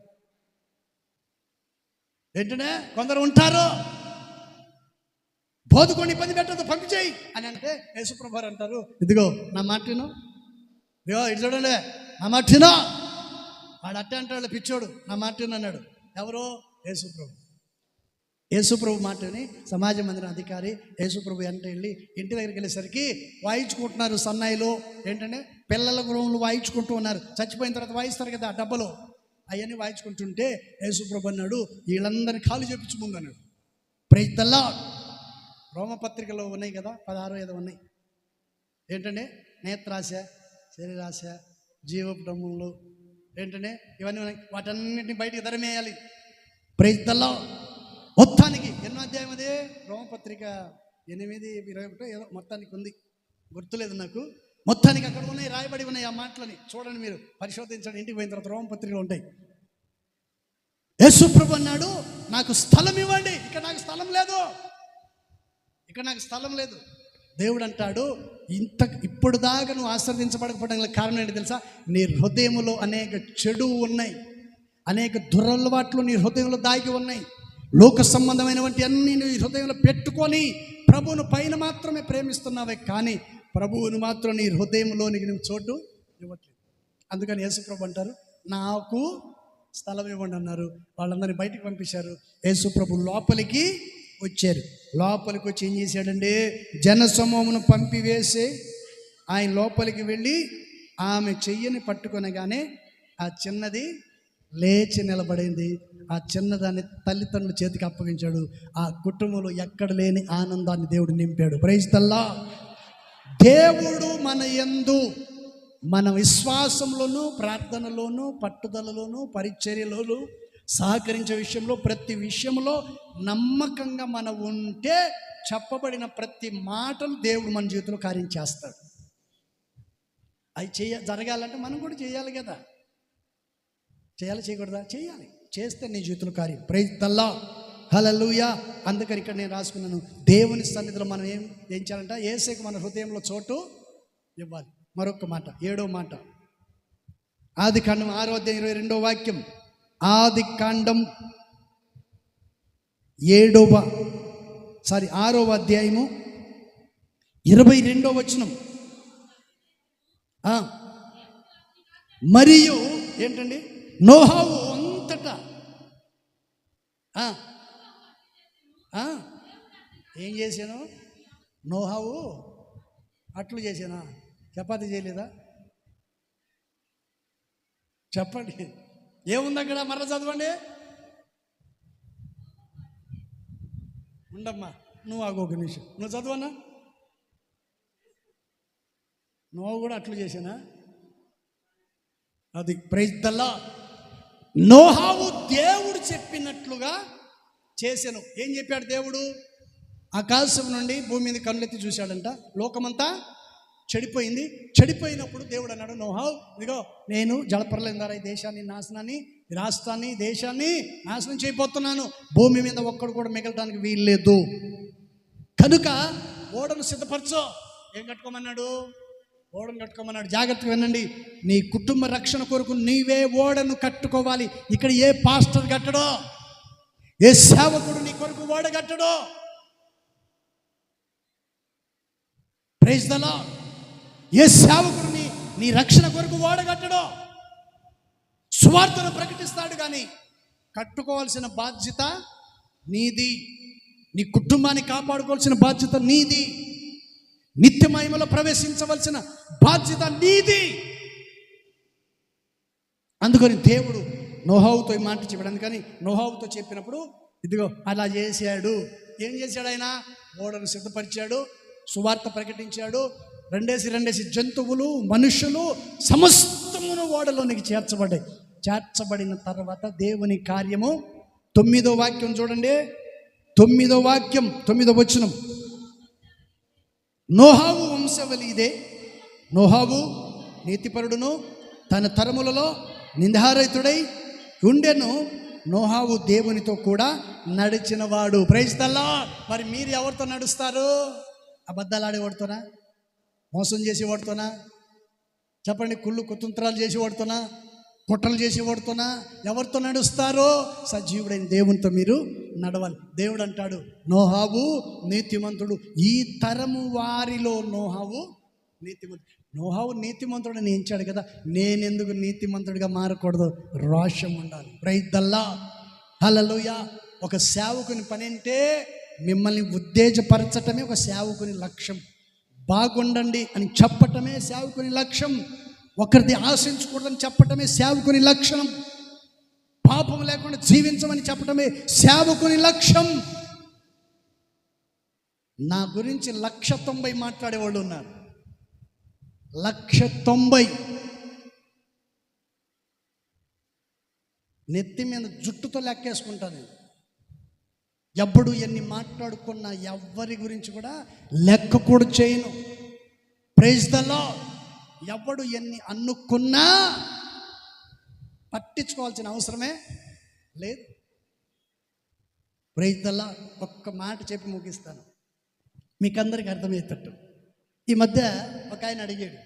ఏంటనే కొందరు ఉంటారు, బోధకొని ఇబ్బంది పెట్టదు, పంపించేయి అని అంటే యేసుప్రభు వారు అంటారు, ఇదిగో నా మాటను, ఇదిగో ఇటు చూడండి నా మాటను. వాడు అట్టే అంటాడు, పిచ్చోడు, నా మాటను అన్నాడు. ఎవరు? యేసుప్రభు. యేసుప్రభు మాటని సమాజ మందిరం అధికారి యేసుప్రభు అంటే వెళ్ళి ఇంటి దగ్గరికి వెళ్ళేసరికి వాయించుకుంటున్నారు సన్నాయిలు. ఏంటంటే పిల్లల గృహంలో వాయించుకుంటూ ఉన్నారు. చచ్చిపోయిన తర్వాత వాయిస్తారు కదా డబ్బలు, అవన్నీ వాయించుకుంటుంటే యేసుప్రభు అన్నాడు, వీళ్ళందరినీ కాలు చేపించు ముందు అన్నాడు. Praise the lord. రోమపత్రికలో ఉన్నాయి కదా, 16 ఏదో ఉన్నాయి. ఏంటంటే నేత్రాశ, శరీరాశ, జీవబ్రహ్మములు, ఏంటంటే ఇవన్నీ ఉన్నాయి. వాటన్నిటిని బయటికి ధరమేయాలి. Praise the lord. మొత్తానికి ఎన్నో అధ్యాయం అది? రోమపత్రిక 8:21 ఏదో మొత్తానికి ఉంది, గుర్తులేదు నాకు. మొత్తానికి అక్కడ ఉన్నాయి, రాయబడి ఉన్నాయి ఆ మాటలని. చూడండి, మీరు పరిశోధించండి, ఇంటికి పోయిన తర్వాత రోమపత్రికలు ఉంటాయి. యేసు ప్రభు అన్నాడు, నాకు స్థలం ఇవ్వండి, ఇక్కడ నాకు స్థలం లేదు. దేవుడు అంటాడు, ఇప్పుడు దాకా నువ్వు ఆశీర్వదించబడకపోవడానికి కారణం ఏంటి తెలుసా? నీ హృదయంలో అనేక చెడు ఉన్నాయి, అనేక దురలవాట్లు నీ హృదయంలో దాగి ఉన్నాయి. లోక సంబంధమైనటువంటి అన్ని నీ హృదయంలో పెట్టుకొని ప్రభువును పైన మాత్రమే ప్రేమిస్తున్నావే, కానీ ప్రభువును మాత్రం నీ హృదయంలోనికి నువ్వు చోటు ఇవ్వట్లేదు. అందుకని యేసుప్రభు అంటారు, నాకు స్థలం ఇవ్వండి అన్నారు. వాళ్ళందరినీ బయటికి పంపించారు. యేసుప్రభు లోపలికి వచ్చారు. లోపలికి వచ్చి ఏం చేశాడండి? జనసమూహమును పంపివేసి ఆయన లోపలికి వెళ్ళి ఆమె చెయ్యని పట్టుకొనగానే ఆ చిన్నది లేచి నిలబడింది. ఆ చిన్నదాన్ని తల్లిదండ్రుల చేతికి అప్పగించాడు. ఆ కుటుంబంలో ఎక్కడ లేని ఆనందాన్ని దేవుడు నింపాడు. Praise the lord. దేవుడు మన యందు, మన విశ్వాసంలోనూ, ప్రార్థనలోనూ, పట్టుదలలోనూ, పరిచర్యలోనూ, సహకరించే విషయంలో, ప్రతి విషయంలో నమ్మకంగా మనం ఉంటే చెప్పబడిన ప్రతి మాటలు దేవుడు మన జీవితంలో కార్యం చేస్తాడు. అవి జరగాలంటే మనం కూడా చేయాలి కదా. చేయకూడదా? చేయాలి. చేస్తే నీ జీవితంలో కార్యం. Praise the lord. హల్లెలూయా. అందుకని ఇక్కడ నేను రాసుకున్నాను, దేవుని సన్నిధిలో మనం ఏం చేయాలంట? యేసుకు మన హృదయంలో చోటు ఇవ్వాలి. మరొక మాట, 7వ మాట, ఆదికాండం 6:22 వాక్యం. ఆదికాండం 6వ అధ్యాయము 22వ వచనం. మరియు ఏంటండి? నోహావు అంతటా ఏం చేశాను? నోహావు అట్లు చేశానా? చపాతీ చేయలేదా? చెప్పండి, ఏముంది అక్కడ? మరల చదవండి. ఉండమ్మా, నువ్వు ఆగు ఒక నిమిషం, నువ్వు చదవన్నా. నువ్వు కూడా అట్లు చేశానా? అది ప్రైజ్ ద లార్డ్. నోహావు దేవుడు చెప్పినట్లుగా చేసెను. ఏం చెప్పాడు దేవుడు? ఆకాశం నుండి భూమి మీద కళ్ళెత్తి చూశాడంట, లోకమంతా చెడిపోయింది. చెడిపోయినప్పుడు దేవుడు అన్నాడు, నోహావు ఇదిగో నేను జలప్రలయం ద్వారా ఈ దేశాన్ని నాశనాన్ని, రాష్ట్రాన్ని, దేశాన్ని నాశనం చేయబోతున్నాను. భూమి మీద ఒక్కడు కూడా మిగలడానికి వీల్లేదు. కనుక ఓడను సిద్ధపరచో. ఏం కట్టుకోమన్నాడు? ఓడను కట్టుకోమన్నాడు. జాగ్రత్తగా వినండి. నీ కుటుంబ రక్షణ కొరకు నీవే ఓడను కట్టుకోవాలి. ఇక్కడ ఏ పాస్టర్ కట్టడో, ఏ సేవకుడు నీ కొరకు ఓడ కట్టడో. Praise the lord. ఏ సేవకుడిని నీ రక్షణ కొరకు ఓడగట్టడో. సువార్తను ప్రకటిస్తాడు, కానీ కట్టుకోవాల్సిన బాధ్యత నీది. నీ కుటుంబాన్ని కాపాడుకోవాల్సిన బాధ్యత నీది. నిత్య మహిమలో ప్రవేశించవలసిన బాధ్యత నీది. అందుకని దేవుడు నోహావుతో ఈ మాట చెప్పాడు. అందుకని నోహావుతో చెప్పినప్పుడు ఇదిగో అలా చేశాడు. ఏం చేశాడు? ఆయన ఓడను సిద్ధపరిచాడు, సువార్త ప్రకటించాడు. రెండేసి జంతువులు, మనుషులు సమస్తమును ఓడలోనికి చేర్చబడ్డాయి. చేర్చబడిన తర్వాత దేవుని కార్యము 9వ వాక్యం చూడండి. 9వ వాక్యం 9వ వచనం. నోహావు వంశవళి ఇదే. నోహావు నీతిపరుడును తన తరములలో నిందారహితుడై ఉండెను. నోహావు దేవునితో కూడా నడిచినవాడు. Praise the lord. మరి మీరు ఎవరితో నడుస్తారు? అబద్ధాలు ఆడేవాడుతోనా? మోసం చేసేవాడుతోనా? చెప్పండి. కుళ్ళు కుతంత్రాలు చేసేవాడుతోనా? కుట్రలు చేసేవాడుతోనా? ఎవరితో నడుస్తారో? సజీవుడైన దేవునితో మీరు నడవాలి. దేవుడు అంటాడు, నోహావు నీతిమంతుడు. ఈ తరము వారిలో నోహావు నీతిమంతుడు. నోహావు నీతిమంతుడు అని ఎంచాడు కదా, నేనెందుకు నీతిమంతుడిగా మారకూడదు? రోషం ఉండాలి. Praise the lord. హల్లెలూయా. ఒక సేవకుని పని అంటే మిమ్మల్ని ఉత్తేజపరచటమే ఒక సేవకుని లక్ష్యం. బాగుండండి అని చెప్పటమే సేవకుని లక్ష్యం. ఒకరిది ఆశించకూడదని చెప్పటమే సేవకుని లక్ష్యం. పాపం లేకుండా జీవించమని చెప్పటమే సేవకుని లక్ష్యం. నా గురించి 190 మాట్లాడేవాళ్ళు ఉన్నారు. 190 నెత్తి మీద జుట్టుతో లెక్కేసుకుంటాను నేను. ఎప్పుడు ఎన్ని మాట్లాడుకున్నా ఎవ్వరి గురించి కూడా లెక్క కూడా చేయను. Praise the lord. ఎవడు ఎన్ని అనుకున్నా పట్టించుకోవాల్సిన అవసరమే లేదు. Praise the lord. ఒక్క మాట చెప్పి ముగిస్తాను, మీకు అందరికీ అర్థమయ్యేటట్టు. ఈ మధ్య ఒక ఆయన అడిగాడు,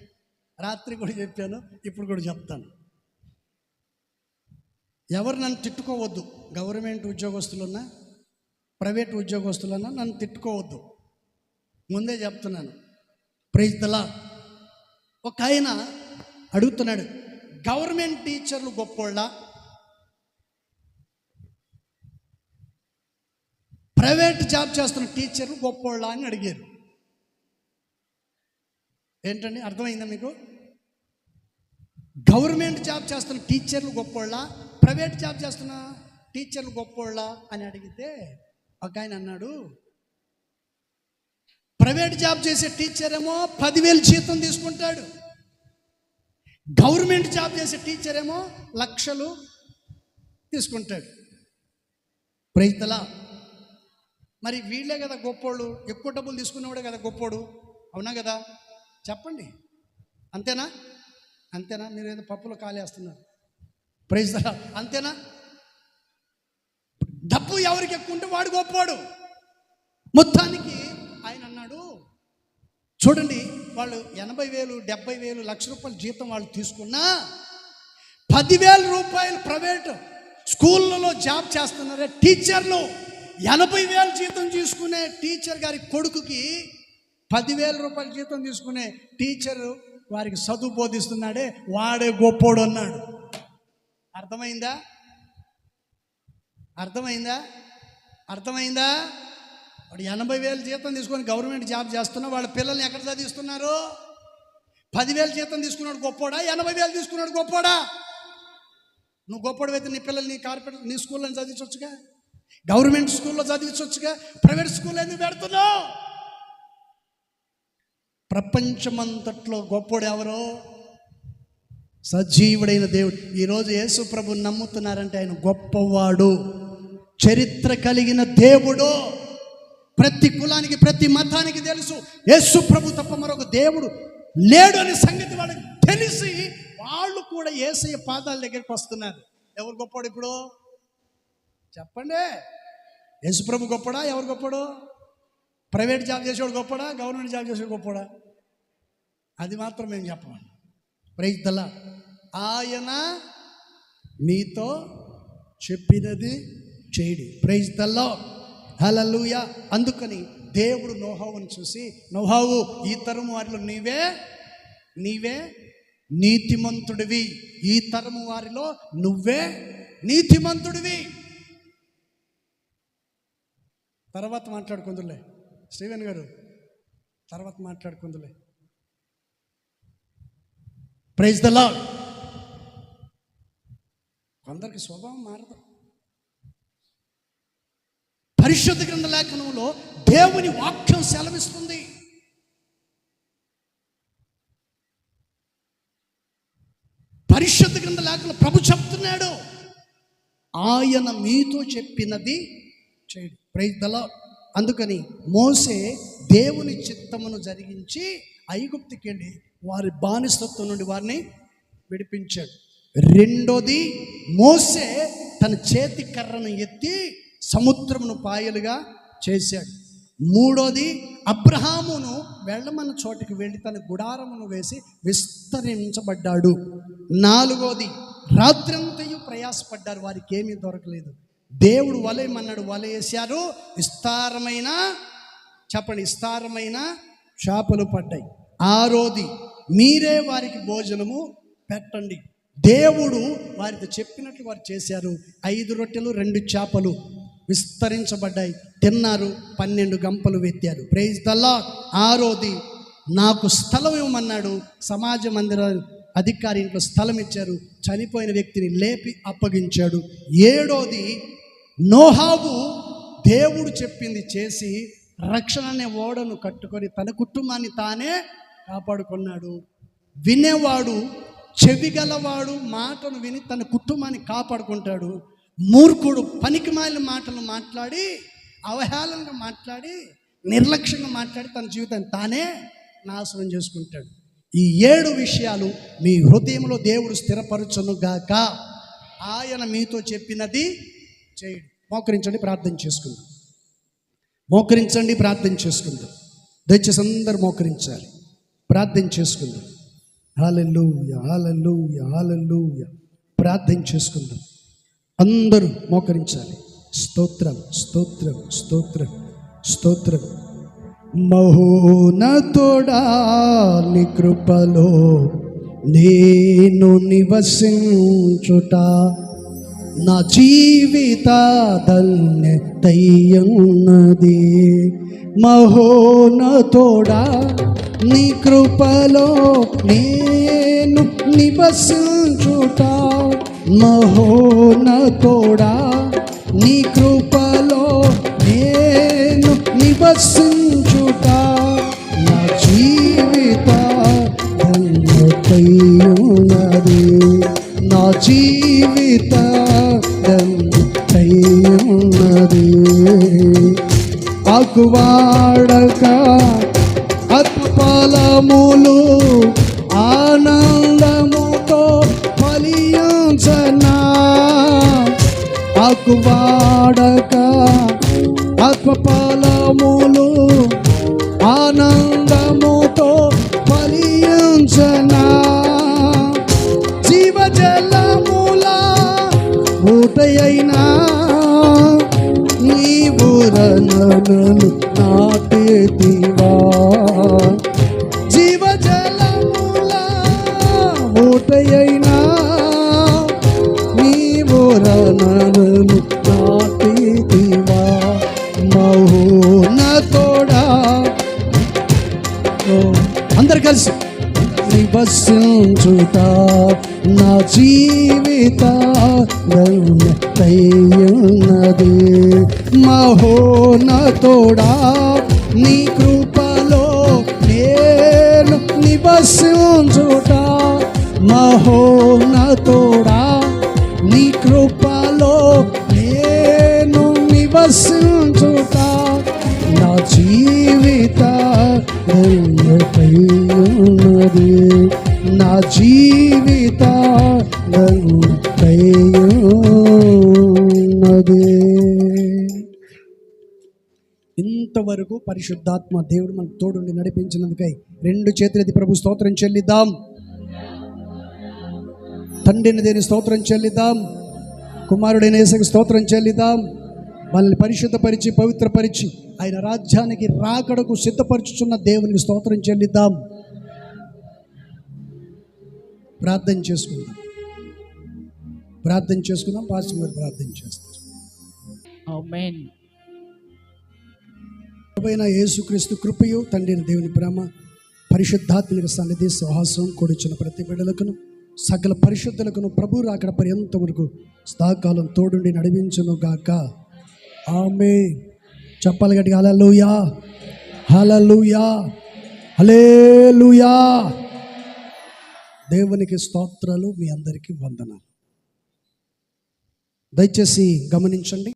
రాత్రి కూడా చెప్పాను, ఇప్పుడు కూడా చెప్తాను. ఎవరు నన్ను తిట్టుకోవద్దు. గవర్నమెంట్ ఉద్యోగస్తులున్నా, ప్రైవేట్ ఉద్యోగస్తులన్నా నన్ను తిట్టుకోవద్దు, ముందే చెప్తున్నాను. Praise the lord. ఒక ఆయన అడుగుతున్నాడు, గవర్నమెంట్ టీచర్లు గొప్పోళ్ళ, ప్రైవేట్ జాబ్ చేస్తున్న టీచర్లు గొప్పోళ్ళ అని అడిగారు. ఏంటండి, అర్థమైందా మీకు? గవర్నమెంట్ జాబ్ చేస్తున్న టీచర్లు గొప్పోళ్ళ, ప్రైవేట్ జాబ్ చేస్తున్న టీచర్లు గొప్పోళ్ళ అని అడిగితే ఒక ఆయన అన్నాడు, ప్రైవేట్ జాబ్ చేసే టీచర్ ఏమో 10,000 జీతం తీసుకుంటాడు, గవర్నమెంట్ జాబ్ చేసే టీచర్ ఏమో లక్షలు తీసుకుంటాడు. Praise the lord. మరి వీళ్ళే కదా గొప్పోళ్ళు, ఎక్కువ డబ్బులు తీసుకునేవాడే కదా గొప్పోడు, అవునా కదా? చెప్పండి, అంతేనా? అంతేనా? మీరు ఏదో పప్పులో కాలేస్తున్నారు. Praise the lord. అంతేనా? డబ్బు ఎవరికి ఎక్కువ ఉంటే వాడు గొప్పోడు. మొత్తానికి ఆయన అన్నాడు, చూడండి, వాళ్ళు 80,000, 70,000, ₹1,00,000 జీతం వాళ్ళు తీసుకున్నా 10,000 రూపాయలు ప్రైవేట్ స్కూళ్ళలో జాబ్ చేస్తున్నారే టీచర్లు. 80,000 జీతం తీసుకునే టీచర్ గారి కొడుకుకి 10,000 రూపాయల జీతం తీసుకునే టీచరు వారికి చదువు బోధిస్తున్నాడే, వాడే గొప్పోడు అన్నాడు. అర్థమైందా? అర్థమైందా? అర్థమైందా? వాడు 80,000 జీతం తీసుకొని గవర్నమెంట్ జాబ్ చేస్తున్నా, వాళ్ళ పిల్లల్ని ఎక్కడ చదివిస్తున్నారు? 10,000 జీతం తీసుకున్నాడు గొప్పోడా, 80,000 తీసుకున్నాడు గొప్పోడా? నువ్వు గొప్పోడు అయితే నీ పిల్లల్ని నీ కార్పొరేట్ నీ స్కూల్లో చదివించవచ్చుగా, గవర్నమెంట్ స్కూల్లో చదివించవచ్చుగా, ప్రైవేట్ స్కూల్లో ఎందుకు పెడుతున్నావు? ప్రపంచమంతట్లో గొప్పోడు ఎవరో? సజీవుడైన దేవుడు. ఈరోజు యేసు ప్రభు నమ్ముతున్నారంటే ఆయన గొప్పవాడు, చరిత్ర కలిగిన దేవుడు. ప్రతి కులానికి ప్రతి మతానికి తెలుసు యేసు ప్రభు తప్ప మరొక దేవుడు లేడు అనే సంగతి వాళ్ళకి తెలిసి వాళ్ళు కూడా యేసయ్య పాదాల దగ్గరికి వస్తున్నారు. ఎవరు గొప్పవాడు ఇప్పుడు చెప్పండి? యేసు ప్రభు గొప్పడా? ఎవరు గొప్పడు? ప్రైవేట్ జాబ్ చేసేవాడు గొప్పడా? గవర్నమెంట్ జాబ్ చేసేవాడు గొప్పడా? అది మాత్రం మేము చెప్పమని. Praise the lord. ఆయన మీతో చెప్పినది చేయండి. Praise the lord. హల్లెలూయా. అందుకని దేవుడు నోహావును చూసి, నోహావు, ఈ తరము వారిలో నీవే నీతిమంతుడివి. ఈ తరము వారిలో నువ్వే నీతిమంతుడివి. తర్వాత మాట్లాడుకుందులే స్టీవెన్ గారు, తర్వాత మాట్లాడుకుందులే. Praise the lord. కొందరికి స్వభావం మారదు. పరిశుద్ధ గ్రంథ లేఖనంలో దేవుని వాక్యం సెలవిస్తుంది. పరిశుద్ధ గ్రంథ లేఖనంలో ప్రభు చెప్తున్నాడు, ఆయన మీతో చెప్పినది చేయండి. Praise the lord. అందుకని మోసే దేవుని చిత్తమును జరిగించి ఐగుప్తుకి వెళ్ళి వారి బానిసత్వం నుండి వారిని విడిపించాడు. రెండోది, మోసే తన చేతి కర్రను ఎత్తి సముద్రమును పాయలుగా చేశాడు. మూడోది, అబ్రహామును వెళ్ళమన్న చోటికి వెళ్ళి తన గుడారమును వేసి విస్తరించబడ్డాడు. నాలుగోది, రాత్రంతయు ప్రయాసపడ్డారు, వారికి ఏమీ దొరకలేదు. దేవుడు వలయమన్నాడు, వల వేశారు, విస్తారమైన చేపలు పడ్డాయి. ఆరోది, మీరే వారికి భోజనము పెట్టండి. దేవుడు వారితో చెప్పినట్లు వారు చేశారు. 5 రొట్టెలు 2 చేపలు విస్తరించబడ్డాయి, తిన్నారు, 12 గంపలు వెత్తారు. Praise the lord. ఆరోది, నాకు స్థలం ఇవ్వమన్నాడు, సమాజ మందిర అధికారి ఇంట్లో స్థలం ఇచ్చారు, చనిపోయిన వ్యక్తిని లేపి అప్పగించాడు. ఏడోది, నోహావు దేవుడు చెప్పింది చేసి రక్షణ అనే ఓడను కట్టుకొని తన కుటుంబాన్ని తానే కాపాడుకున్నాడు. వినేవాడు, చెవిగలవాడు మాటను విని తన కుటుంబాన్ని కాపాడుకుంటాడు. మూర్ఖుడు పనికిమాలిన మాటలు మాట్లాడి, అవహేళనగా మాట్లాడి, నిర్లక్ష్యంగా మాట్లాడి తన జీవితాన్ని తానే నాశనం చేసుకుంటాడు. ఈ 7 విషయాలు మీ హృదయంలో దేవుడు స్థిరపరచును గాక. ఆయన మీతో చెప్పినది చేయండి. మోకరించండి, ప్రార్థన చేసుకుందాం. మోకరించండి, ప్రార్థన చేసుకుందాం. దయచేసి అందరూ మోకరించాలి, ప్రార్థన చేసుకుందాం. హల్లెలూయా, హల్లెలూయా, హల్లెలూయా. ప్రార్థన చేసుకుందాం. అందరూ మోకరించాలి. స్తోత్రం, స్తోత్రం, స్తోత్రం, స్తోత్రం. మహోన్నతుడా, నీ కృపలో నేను నివసించుట నా జీవిత ధన్యతయున్నది. మహోన్నతుడా, నీ కృపలో నేను నివసించుట, మహోన్నతుడా, నీ కృపలో నేను నివసించుట నా జీవిత ధన్యతయున్నది, నా జీవిత ధన్యతయున్నది. ఆకువాడక ఆత్మఫలములు ఆనందముతో ఫలించనా, ఆకువాడక ఆత్మఫలములు ఆనందముతో ఫలించనా. జీవజలముల ఊటయైనా నీవు నన్ను నాటితివా, జీవజలముల ఊటయైనా నీవు నన్ను నాటితివా. మహోన్నతుడా, అందరు కలిసి నివసించుట నా జీవిత ధన్యతయున్నది. మహోన్నతుడా, నీ కృపలో నేను నివసించుట మహోన్నతుడా నీ కృపలో నేను నివసించుట నా జీవిత ధన్యతై ఉన్నది, నా జీవిత ధన్యతై ఉన్నది. ఇంతవరకు పరిశుద్ధాత్మ దేవుడు మనకు తోడుండి నడిపించినందుకై రెండు చేతులెత్తి ప్రభు స్తోత్రం చెల్లిద్దాం. తండ్రిని దేని స్తోత్రం చెల్లిద్దాం, కుమారుడైన యేసుకి స్తోత్రం చెల్లిద్దాం. మనల్ని పరిశుద్ధపరిచి పవిత్రపరిచి ఆయన రాజ్యానికి రాకడకు సిద్ధపరచుచున్న దేవునికి స్తోత్రం చెల్లిద్దాం. ప్రార్థన చేసుకుందాం, పాస్టర్ గారు ప్రార్థన చేస్తారు. ఆమేన్. ప్రభువైన యేసుక్రీస్తు కృపయు తండ్రిని దేవుని ప్రేమ పరిశుద్ధాత్మక సన్నిధి సహాసం కూడిచిన ప్రతి బిడ్డలకును సకల పరిశుద్ధులకును ప్రభు రాకడ పర్యంత వరకు సదాకాలం తోడుండి నడిపించును గాక. ఆమేన్. చెప్పాలి గట్టిగా హల్లెలూయా, హల్లెలూయా, హల్లెలూయా. దేవునికి స్తోత్రాలు. మీ అందరికీ వందనాలు. దయచేసి గమనించండి.